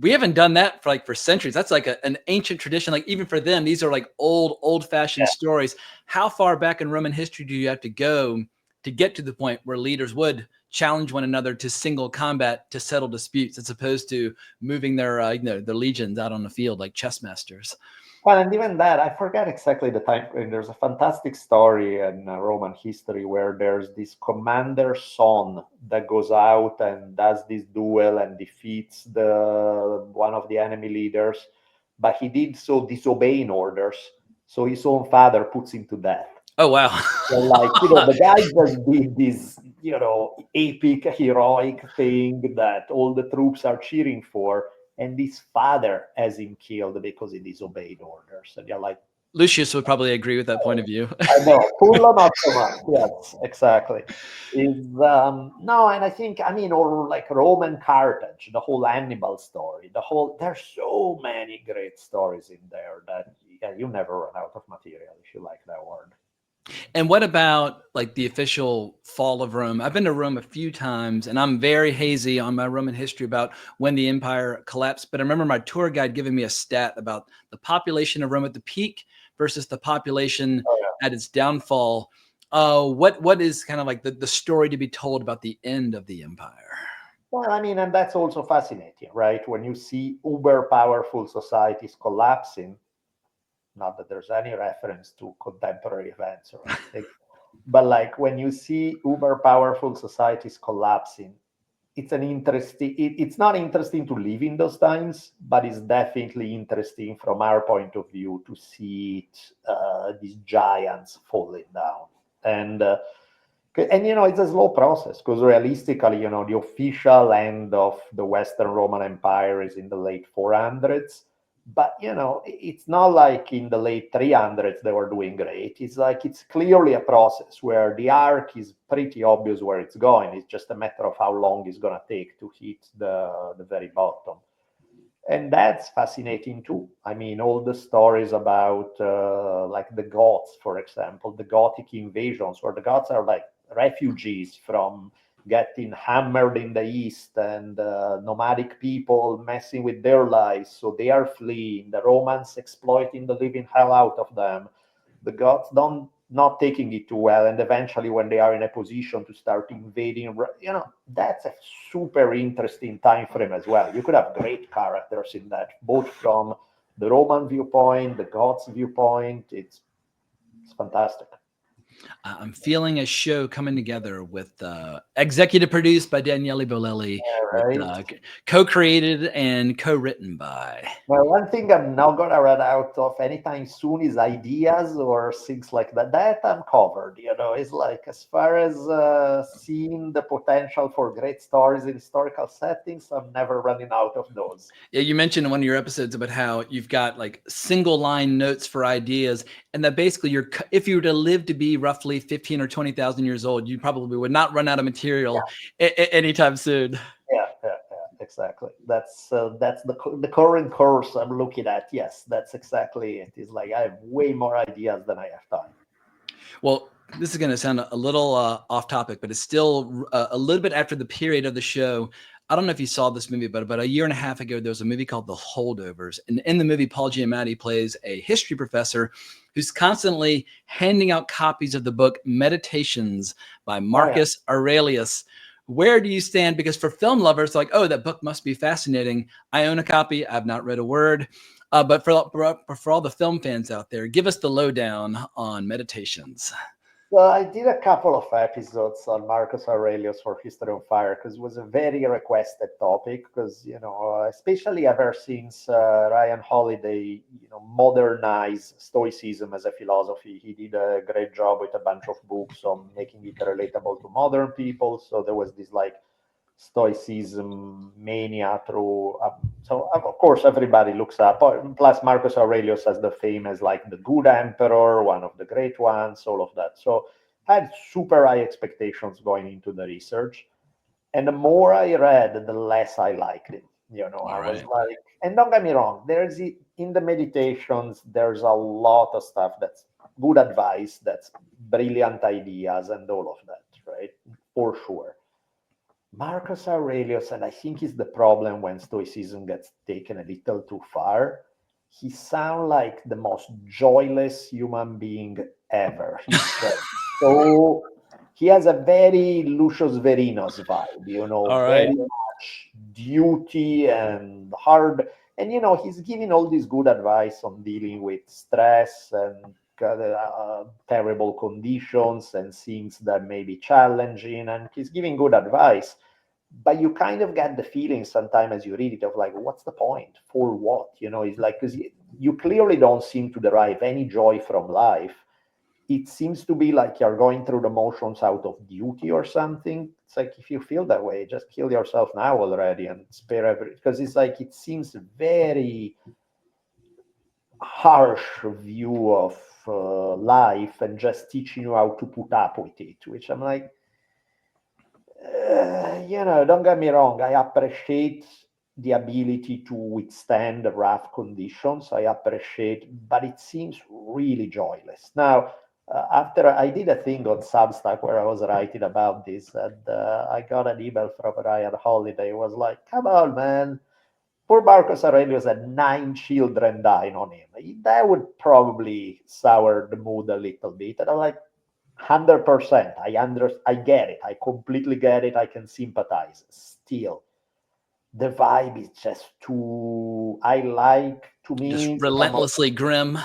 we haven't done that for centuries. That's like an ancient tradition. Like even for them, these are like old-fashioned stories. How far back in Roman history do you have to go to get to the point where leaders would challenge one another to single combat to settle disputes, as opposed to moving their legions out on the field like chess masters? Well, and even that, I forget exactly the time frame. There's a fantastic story in Roman history where there's this commander's son that goes out and does this duel and defeats one of the enemy leaders, but he did so disobeying orders. So his own father puts him to death. Oh, wow. So the guy just did this, epic, heroic thing that all the troops are cheering for. And his father has him killed because he disobeyed orders. And you're like, Lucius would probably agree with that point of view. I know, Pullo not so much. Yes, exactly. No, and I think, or like Roman Carthage, the whole Hannibal story, there's so many great stories in there that you never run out of material, if you like that word. And what about like the official fall of Rome? I've been to Rome a few times, and I'm very hazy on my Roman history about when the empire collapsed. But I remember my tour guide giving me a stat about the population of Rome at the peak versus the population at its downfall. What is kind of like the story to be told about the end of the empire? Well, and that's also fascinating, right? When you see uber powerful societies collapsing, not that there's any reference to contemporary events or anything, but like when you see uber powerful societies collapsing, it's not interesting to live in those times, but it's definitely interesting from our point of view to see these giants falling down. And it's a slow process, because realistically, the official end of the Western Roman Empire is in the late 400s. But, it's not like in the late 300s they were doing great. It's clearly a process where the arc is pretty obvious where it's going. It's just a matter of how long it's going to take to hit the very bottom. And that's fascinating too. All the stories about like the Goths, for example, the Gothic invasions, where the Goths are like refugees from getting hammered in the East, and nomadic people messing with their lives. So they are fleeing, the Romans exploiting the living hell out of them, the gods don't not taking it too well, and eventually when they are in a position to start invading, that's a super interesting time frame as well. You could have great characters in that, both from the Roman viewpoint, the gods viewpoint. It's fantastic. I'm feeling a show coming together with executive produced by Daniele Bolelli, with, Right. co-created and co-written by. Well, one thing I'm not gonna run out of anytime soon is ideas or things like that. That I'm covered. It's like, as far as seeing the potential for great stories in historical settings, I'm never running out of those. Yeah, you mentioned in one of your episodes about how you've got like single line notes for ideas, and that basically if you were to live to be roughly 15 or 20,000 years old, you probably would not run out of material anytime soon. Yeah, exactly. That's the current course I'm looking at. Yes, that's exactly it. It's like I have way more ideas than I have time. Well, this is going to sound a little off topic, but it's still a little bit after the period of the show. I don't know if you saw this movie, but about a year and a half ago, there was a movie called The Holdovers. And in the movie, Paul Giamatti plays a history professor who's constantly handing out copies of the book Meditations by Marcus Aurelius. Where do you stand? Because for film lovers, like, oh, that book must be fascinating. I own a copy. I've not read a word. But for all the film fans out there, give us the lowdown on Meditations. Well, I did a couple of episodes on Marcus Aurelius for History on Fire because it was a very requested topic. Because especially ever since Ryan Holiday, modernized Stoicism as a philosophy, he did a great job with a bunch of books on making it relatable to modern people. So there was this like Stoicism mania through. So of course everybody looks up. Plus Marcus Aurelius has the fame as like the good emperor, one of the great ones, all of that. So I had super high expectations going into the research, and the more I read, the less I liked it. I was like, and don't get me wrong, in the Meditations, there's a lot of stuff that's good advice, that's brilliant ideas, and all of that, right? For sure. Marcus Aurelius, and I think is the problem when Stoicism gets taken a little too far. He sounds like the most joyless human being ever. So he has a very Lucius Verinos vibe, very much duty and hard. And he's giving all this good advice on dealing with stress and terrible conditions and things that may be challenging, and he's giving good advice, but you kind of get the feeling sometimes as you read it of like, what's the point, for what? It's like, because you clearly don't seem to derive any joy from life. It seems to be like you're going through the motions out of duty or something. It's like, if you feel that way, just kill yourself now already and spare because it's like, it seems very harsh view of life and just teaching you how to put up with it, which I'm like, don't get me wrong, I appreciate the ability to withstand the rough conditions. I appreciate, but it seems really joyless. Now, after I did a thing on Substack where I was writing about this, and I got an email from Ryan Holiday. It was like, come on, man. Poor Marcus Aurelius had 9 children dying on him. That would probably sour the mood a little bit. And I'm like, 100%. I get it. I completely get it. I can sympathize. Still, the vibe is just too. To me, just relentlessly grim.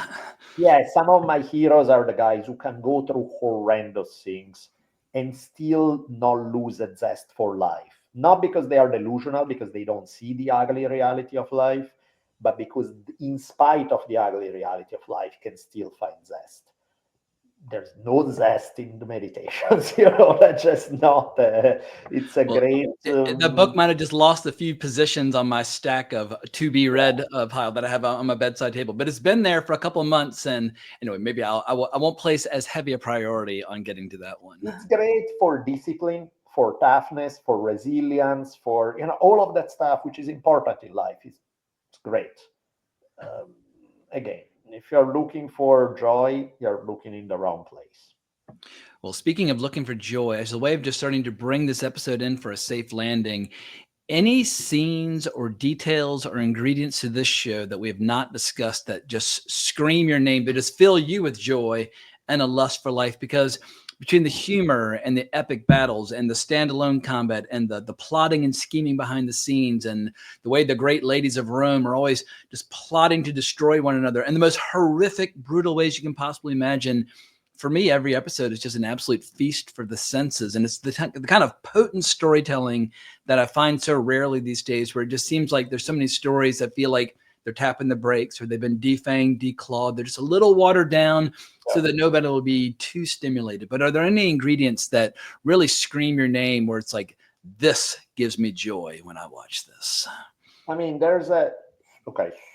Yeah, some of my heroes are the guys who can go through horrendous things and still not lose a zest for life. Not because they are delusional, because they don't see the ugly reality of life, but because in spite of the ugly reality of life, can still find zest. There's no zest in the Meditations, that's just not. It's a great. The book might have just lost a few positions on my stack of to be read pile that I have on my bedside table, but it's been there for a couple of months. And anyway, maybe I won't place as heavy a priority on getting to that one. It's great for discipline, for toughness, for resilience, for all of that stuff, which is important in life. It's great. Again, if you're looking for joy, you're looking in the wrong place. Well, speaking of looking for joy, as a way of just starting to bring this episode in for a safe landing, any scenes or details or ingredients to this show that we have not discussed that just scream your name, that just fill you with joy and a lust for life? Because between the humor and the epic battles and the standalone combat and the plotting and scheming behind the scenes and the way the great ladies of Rome are always just plotting to destroy one another and the most horrific, brutal ways you can possibly imagine, for me, every episode is just an absolute feast for the senses. And it's the kind of potent storytelling that I find so rarely these days, where it just seems like there's so many stories that feel like they're tapping the brakes or they've been defanged, declawed. They're just a little watered down so that nobody will be too stimulated. But are there any ingredients that really scream your name where it's like, this gives me joy when I watch this? I mean, there's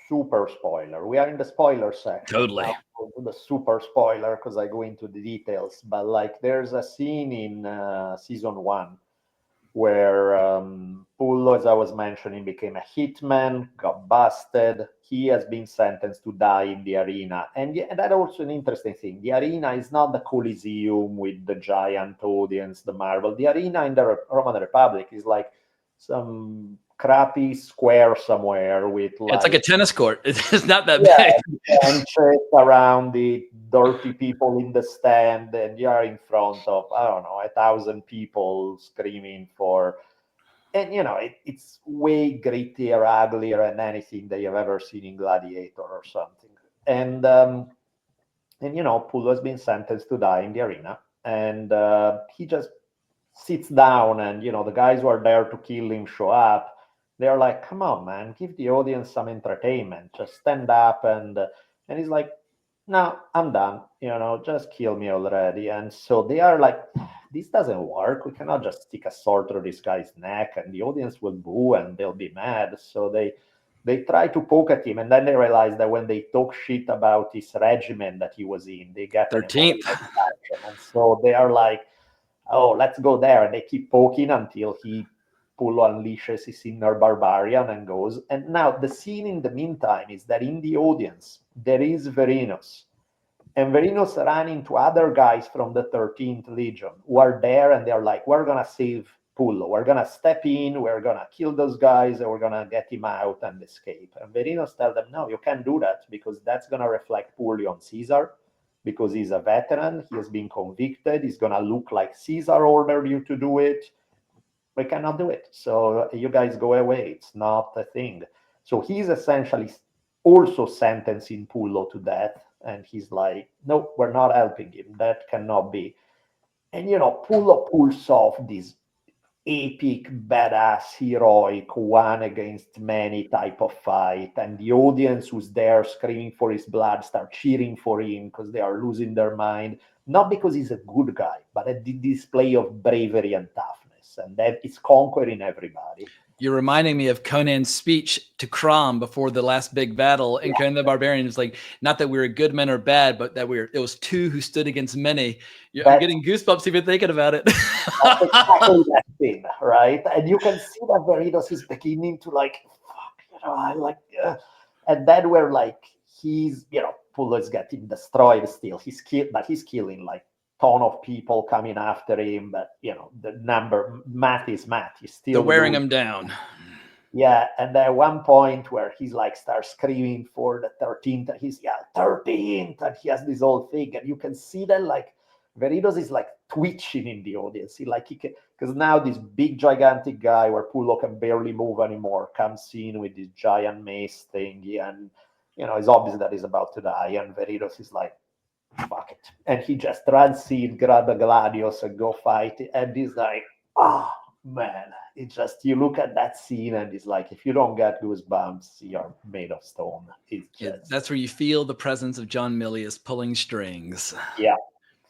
super spoiler. We are in the spoiler section. Totally. Now, the super spoiler, because I go into the details. But like, there's a scene in season 1 where Pullo, as I was mentioning, became a hitman, got busted. He has been sentenced to die in the arena. And that's also an interesting thing. The arena is not the Coliseum with the giant audience, the marble. The arena in the Roman Republic is like some crappy square somewhere with It's like a tennis court. It's not that big. benches around it, dirty people in the stand, and you are in front of, I don't know, 1,000 people screaming for, and it's way grittier, uglier than anything that you've ever seen in Gladiator or something. And Pullo has been sentenced to die in the arena, and he just sits down, and the guys who are there to kill him show up. They're like, come on, man, give the audience some entertainment. Just stand up. And he's like, no, I'm done. Just kill me already. And so they are like, this doesn't work. We cannot just stick a sword through this guy's neck and the audience will boo and they'll be mad. So they try to poke at him. And then they realize that when they talk shit about his regiment that he was in, they get 13th. And so they are like, oh, let's go there. And they keep poking until Pullo unleashes his inner barbarian and goes. And now the scene in the meantime is that in the audience, there is Verinos. And Verinos ran into other guys from the 13th Legion who are there, and they're like, we're going to save Pullo. We're going to step in, we're going to kill those guys, and we're going to get him out and escape. And Verinos tell them, no, you can't do that, because that's going to reflect poorly on Caesar, because he's a veteran, he has been convicted, he's going to look like Caesar ordered you to do it. We cannot do it. So you guys go away. It's not a thing. So he's essentially also sentencing Pullo to death. And he's like, no, we're not helping him. That cannot be. And, Pullo pulls off this epic, badass, heroic, one against many type of fight. And the audience who's there screaming for his blood start cheering for him because they are losing their mind. Not because he's a good guy, but a display of bravery and toughness. And that is conquering everybody. You're reminding me of Conan's speech to Crom before the last big battle. And Conan the Barbarian is like, not that we were good men or bad, but that it was two who stood against many. I'm getting goosebumps even thinking about it. That's exactly that thing, right? And you can see that Verinos is beginning to like, fuck, and then we're like, he's, Pullo is getting destroyed still. He's killing like ton of people coming after him, but the math is math. He's still they're wearing him down. Yeah, and at one point where he's like starts screaming for the 13th, and he's 13th, and he has this whole thing, and you can see that like Verinos is like twitching in the audience. He can, because now this big gigantic guy where Pullo can barely move anymore comes in with this giant mace thingy, and it's obvious that he's about to die, and Verinos is like, fuck it. And he just runs in, grab a gladius and go fight. And he's like, man. It's just, you look at that scene and it's like, if you don't get goosebumps, you're made of stone. That's where you feel the presence of John Milius pulling strings. Yeah,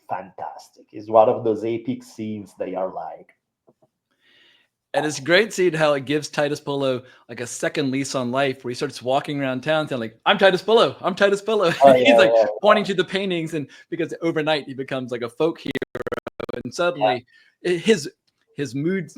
fantastic. It's one of those epic scenes they are like. And it's great seeing how it gives Titus Pullo like a second lease on life, where he starts walking around town saying like, I'm Titus Pullo, I'm Titus Pullo. He's pointing to the paintings, and because overnight he becomes like a folk hero, and suddenly his his mood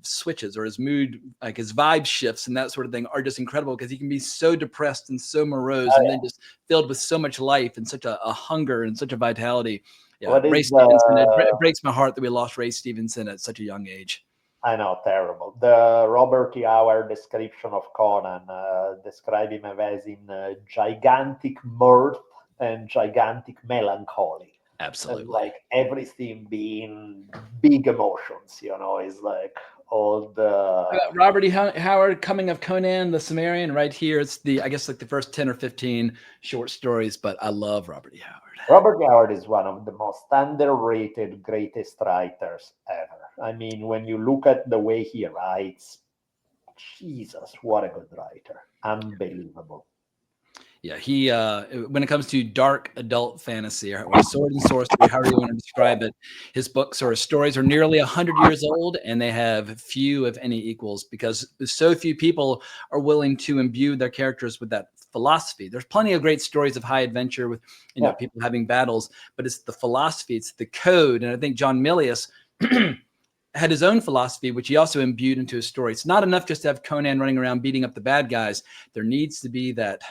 switches, or his mood, like his vibe shifts and that sort of thing, are just incredible, because he can be so depressed and so morose, and then just filled with so much life and such a hunger and such a vitality. Yeah, What Ray is Stevenson. It breaks my heart that we lost Ray Stevenson at such a young age. I know, terrible. The Robert E. Howard description of Conan describe him as in gigantic mirth and gigantic melancholy. Absolutely. And like everything being big emotions, is like all the... Robert E. Howard, Coming of Conan the Cimmerian, right here. It's I guess like the first 10 or 15 short stories, but I love Robert E. Howard. Robert E. Howard is one of the most underrated, greatest writers ever. I mean, when you look at the way he writes, Jesus, what a good writer. Unbelievable. Yeah, he when it comes to dark adult fantasy, or sword and sorcery, however you want to describe it, his books or his stories are nearly 100 years old, and they have few, if any, equals, because so few people are willing to imbue their characters with that philosophy. There's plenty of great stories of high adventure with people having battles, but it's the philosophy, it's the code. And I think John Milius had his own philosophy, which he also imbued into his story. It's not enough just to have Conan running around beating up the bad guys. There needs to be that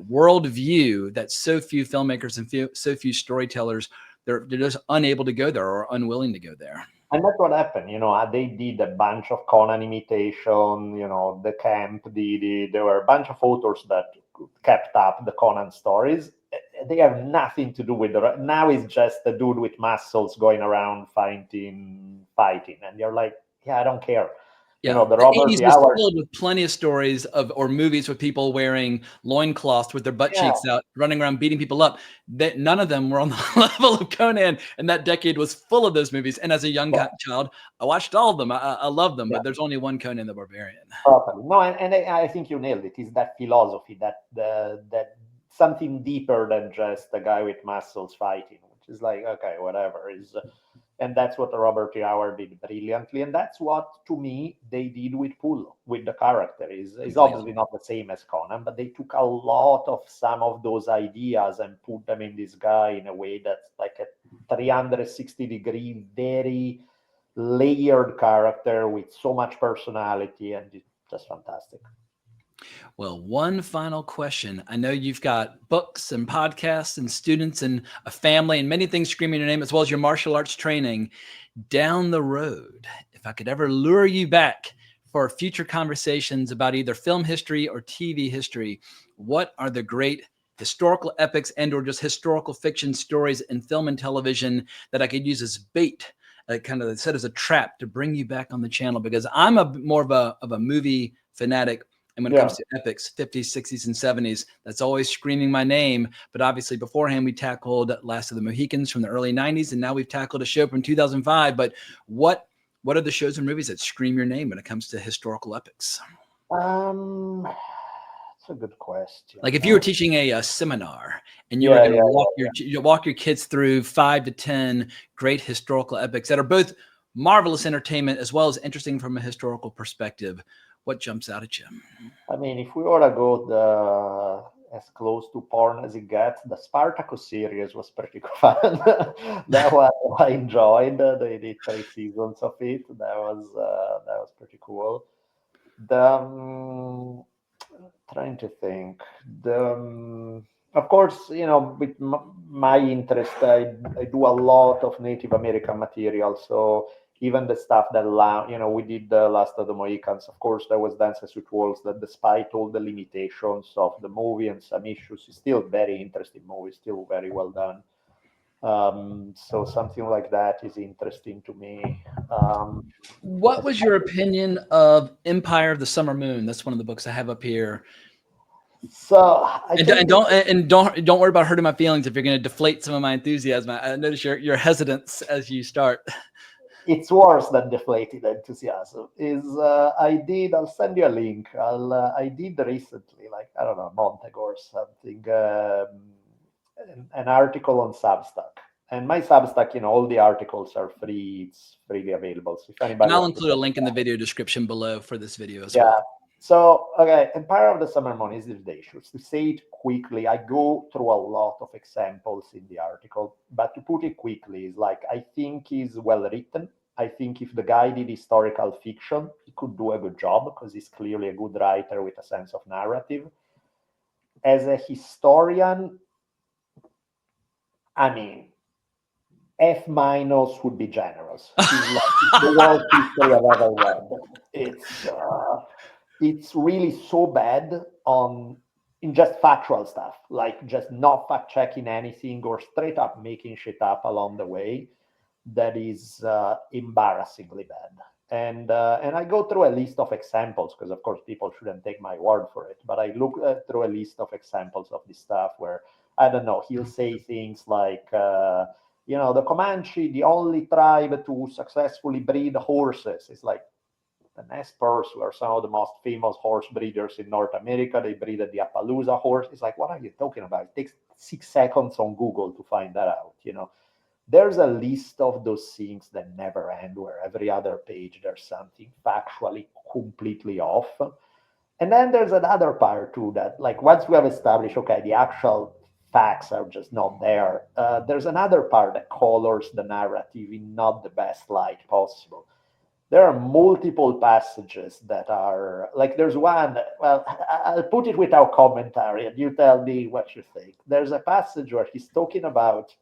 world view that so few filmmakers and so few storytellers, they're just unable to go there, or unwilling to go there. And that's what happened. They did a bunch of Conan imitation, the camp, there were a bunch of authors that kept up the Conan stories. They have nothing to do with now it's just a dude with muscles going around fighting. And you're like, yeah, I don't care. Yeah, the Robert 80s E. was Howard filled with plenty of stories or movies with people wearing loincloths with their butt cheeks out, running around beating people up. None of them were on the level of Conan, and that decade was full of those movies. And as a young child, I watched all of them. I love them, but there's only one Conan the Barbarian. Totally. No, and I think you nailed it. It's that philosophy, that something deeper than just a guy with muscles fighting, which is like, okay, whatever is. And that's what Robert E. Howard did brilliantly. And that's what, to me, they did with Pull, with the character. Is obviously not the same as Conan, but they took a lot of some of those ideas and put them in this guy in a way that's like a 360-degree, very layered character with so much personality, and it's just fantastic. Well, one final question. I know you've got books and podcasts and students and a family and many things screaming your name, as well as your martial arts training. Down the road, if I could ever lure you back for future conversations about either film history or TV history, what are the great historical epics and or just historical fiction stories in film and television that I could use as bait, kind of set as a trap to bring you back on the channel? Because I'm more of a movie fanatic. And when it comes to epics, 50s, 60s, and 70s, that's always screaming my name. But obviously beforehand, we tackled Last of the Mohicans from the early 90s, and now we've tackled a show from 2005. But what are the shows and movies that scream your name when it comes to historical epics? That's a good question. Like if you were teaching a seminar and you were going to walk your kids through 5 to 10 great historical epics that are both marvelous entertainment as well as interesting from a historical perspective, what jumps out at you? I mean, if we were to go as close to porn as it gets, the Spartacus series was pretty fun. That one I enjoyed. They did 3 seasons of it. That was pretty cool. Trying to think. Of course, with my interest, I do a lot of Native American material. So even the stuff that we did the Last of the Mohicans, of course, there was Dances with Wolves that, despite all the limitations of the movie and some issues, is still very interesting movie, still very well done. So something like that is interesting to me. What was your opinion of Empire of the Summer Moon? That's one of the books I have up here. So don't worry about hurting my feelings if you're going to deflate some of my enthusiasm. I notice your hesitance as you start. It's worse than deflated enthusiasm. I'll send you a link. I did recently, like, I don't know, a month ago or something, an article on Substack. And my Substack, all the articles are free. It's freely available. So if anybody, and I'll include a link in the video description below for this video as well. So, okay, Empire of the Summer Moon is the issues. To say it quickly, I go through a lot of examples in the article, but to put it quickly, is like, I think is well written. I think if the guy did historical fiction, he could do a good job because he's clearly a good writer with a sense of narrative. As a historian, I mean, F- would be generous. It's like the worst history I've ever read. It's really so bad in just factual stuff, like just not fact checking anything or straight up making shit up along the way. That is embarrassingly bad. And I go through a list of examples because, of course, people shouldn't take my word for it. But I look through a list of examples of this stuff where, I don't know, he'll say things like, the Comanche, the only tribe to successfully breed horses. It's like the Nez Perce were some of the most famous horse breeders in North America. They breeded the Appaloosa horse. It's like, what are you talking about? It takes 6 seconds on Google to find that out, There's a list of those things that never end, where every other page there's something factually completely off. And then there's another part too that, like, once we have established, okay, the actual facts are just not there, there's another part that colors the narrative in not the best light possible. There are multiple passages that are, like, there's one, well, I'll put it without commentary and you tell me what you think. There's a passage where he's talking about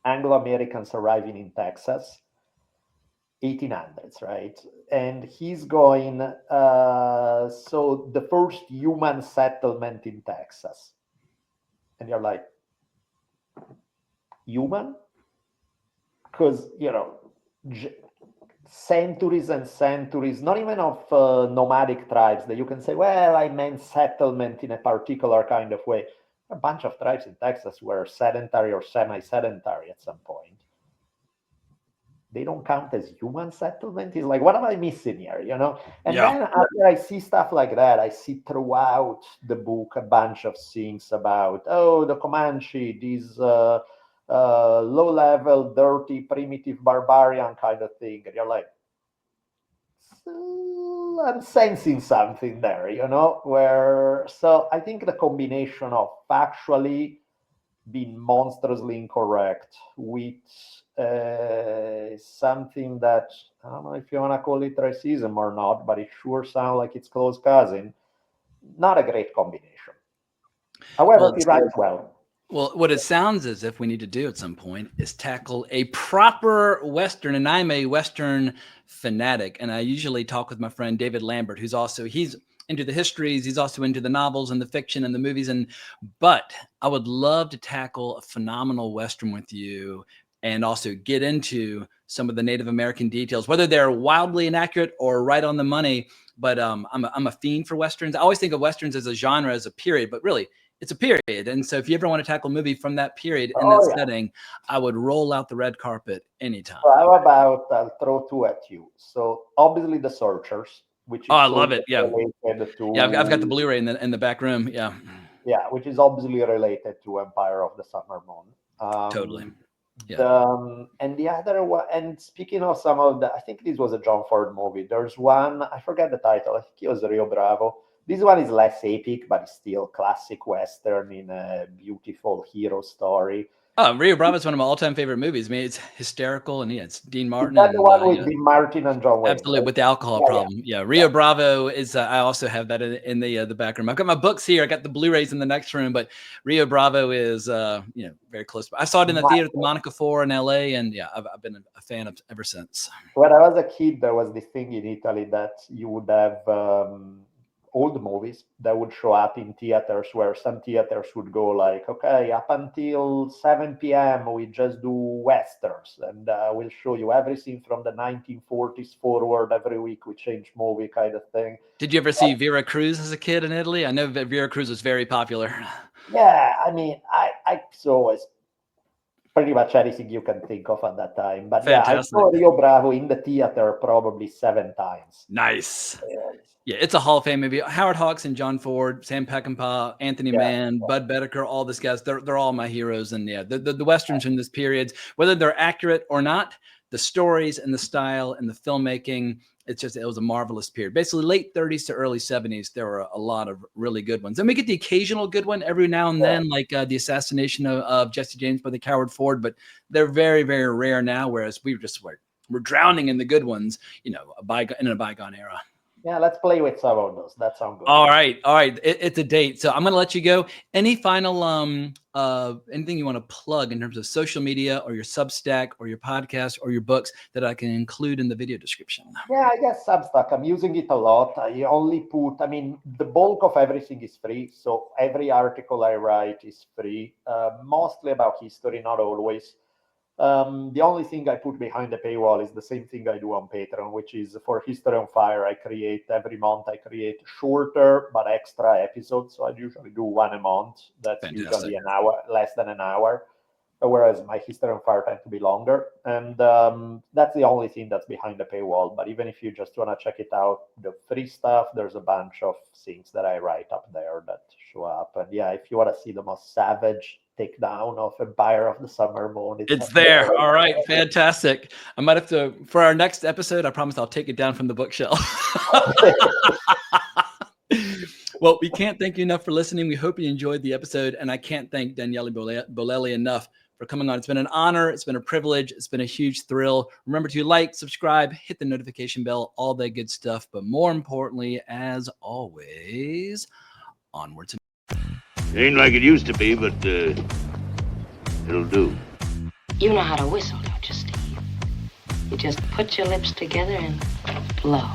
Anglo-Americans arriving in Texas, 1800s, right? And he's going, so the first human settlement in Texas. And you're like, human? Because, centuries and centuries, not even of nomadic tribes that you can say, well, I meant settlement in a particular kind of way. A bunch of tribes in Texas were sedentary or semi-sedentary at some point. They don't count as human settlement. It's like, what am I missing here, And then after I see stuff like that, I see throughout the book a bunch of things about, the Comanche, these low-level, dirty, primitive, barbarian kind of thing. And you're like, I'm sensing something there, so I think the combination of factually being monstrously incorrect with something that, I don't know if you want to call it racism or not, but it sure sounds like it's close cousin, not a great combination. However, he writes well. Well, what it sounds as if we need to do at some point is tackle a proper Western, and I'm a Western fanatic, and I usually talk with my friend David Lambert, he's into the histories, he's also into the novels and the fiction and the movies, but I would love to tackle a phenomenal Western with you and also get into some of the Native American details, whether they're wildly inaccurate or right on the money. But I'm a fiend for Westerns. I always think of Westerns as a genre, as a period, but really, it's a period. And so if you ever want to tackle a movie from that period in that setting, I would roll out the red carpet anytime. So how about I'll throw 2 at you. So obviously The Searchers, which is I love it. Yeah. To, I've got the Blu-ray in the back room. Yeah. Yeah, which is obviously related to Empire of the Summer Moon. Totally. Yeah. And the other one, and speaking of some of the, I think this was a John Ford movie. There's one, I forget the title. I think it was Rio Bravo. This one is less epic, but it's still classic Western in a beautiful hero story. Oh, Rio Bravo is one of my all-time favorite movies. I mean, it's hysterical, and it's Dean Martin. Is that the one with Dean Martin and John Wayne? Absolutely, with the alcohol problem. Yeah, Rio Bravo is. I also have that in the back room. I've got my books here. I got the Blu-rays in the next room, but Rio Bravo is very close. I saw it in the theater at the Monica 4 in LA, and I've been a fan of ever since. When I was a kid, there was this thing in Italy that you would have old movies that would show up in theaters, where some theaters would go like, okay, up until 7 p.m. we just do Westerns, and we'll show you everything from the 1940s forward. Every week we change movie, kind of thing. Did you ever see Vera Cruz as a kid in Italy? I know that Vera Cruz was very popular. Yeah, I mean, I saw pretty much anything you can think of at that time. But Fantastic. Yeah, I saw Rio Bravo in the theater probably 7 times. Nice. Yeah, it's a Hall of Fame movie. Howard Hawks and John Ford, Sam Peckinpah, Anthony Mann, Bud Bedecker, all these guys, they're all my heroes. And the Westerns in this period, whether they're accurate or not, the stories and the style and the filmmaking, it was a marvelous period. Basically, late 30s to early 70s, there were a lot of really good ones. And we get the occasional good one every now and then, like the assassination of Jesse James by the coward Ford, but they're very, very rare now, whereas we were just we're drowning in the good ones, in a bygone era. Yeah, let's play with some of those. That sounds good. All right. It's a date. So I'm going to let you go. Any final, anything you want to plug in terms of social media or your Substack or your podcast or your books that I can include in the video description? Yeah, I guess Substack. I'm using it a lot. I only put, the bulk of everything is free. So every article I write is free, mostly about history, not always. The only thing I put behind the paywall is the same thing I do on Patreon, which is for History on Fire. Every month I create shorter but extra episodes. So I usually do one a month. That's Fantastic. Usually an hour, less than an hour, whereas my History on Fire tend to be longer. And that's the only thing that's behind the paywall. But even if you just want to check it out, the free stuff, there's a bunch of things that I write up there that show up. And yeah, if you want to see the most savage takedown of Empire of the Summer Moon, it's there. All right. Fantastic. I might have to, for our next episode, I promise I'll take it down from the bookshelf. Well, we can't thank you enough for listening. We hope you enjoyed the episode. And I can't thank Daniele Bolelli enough for coming on. It's been an honor. It's been a privilege. It's been a huge thrill. Remember to like, subscribe, hit the notification bell, all that good stuff. But more importantly, as always, onwards. It ain't like it used to be, but it'll do. You know how to whistle, don't you, Steve? You just put your lips together and blow.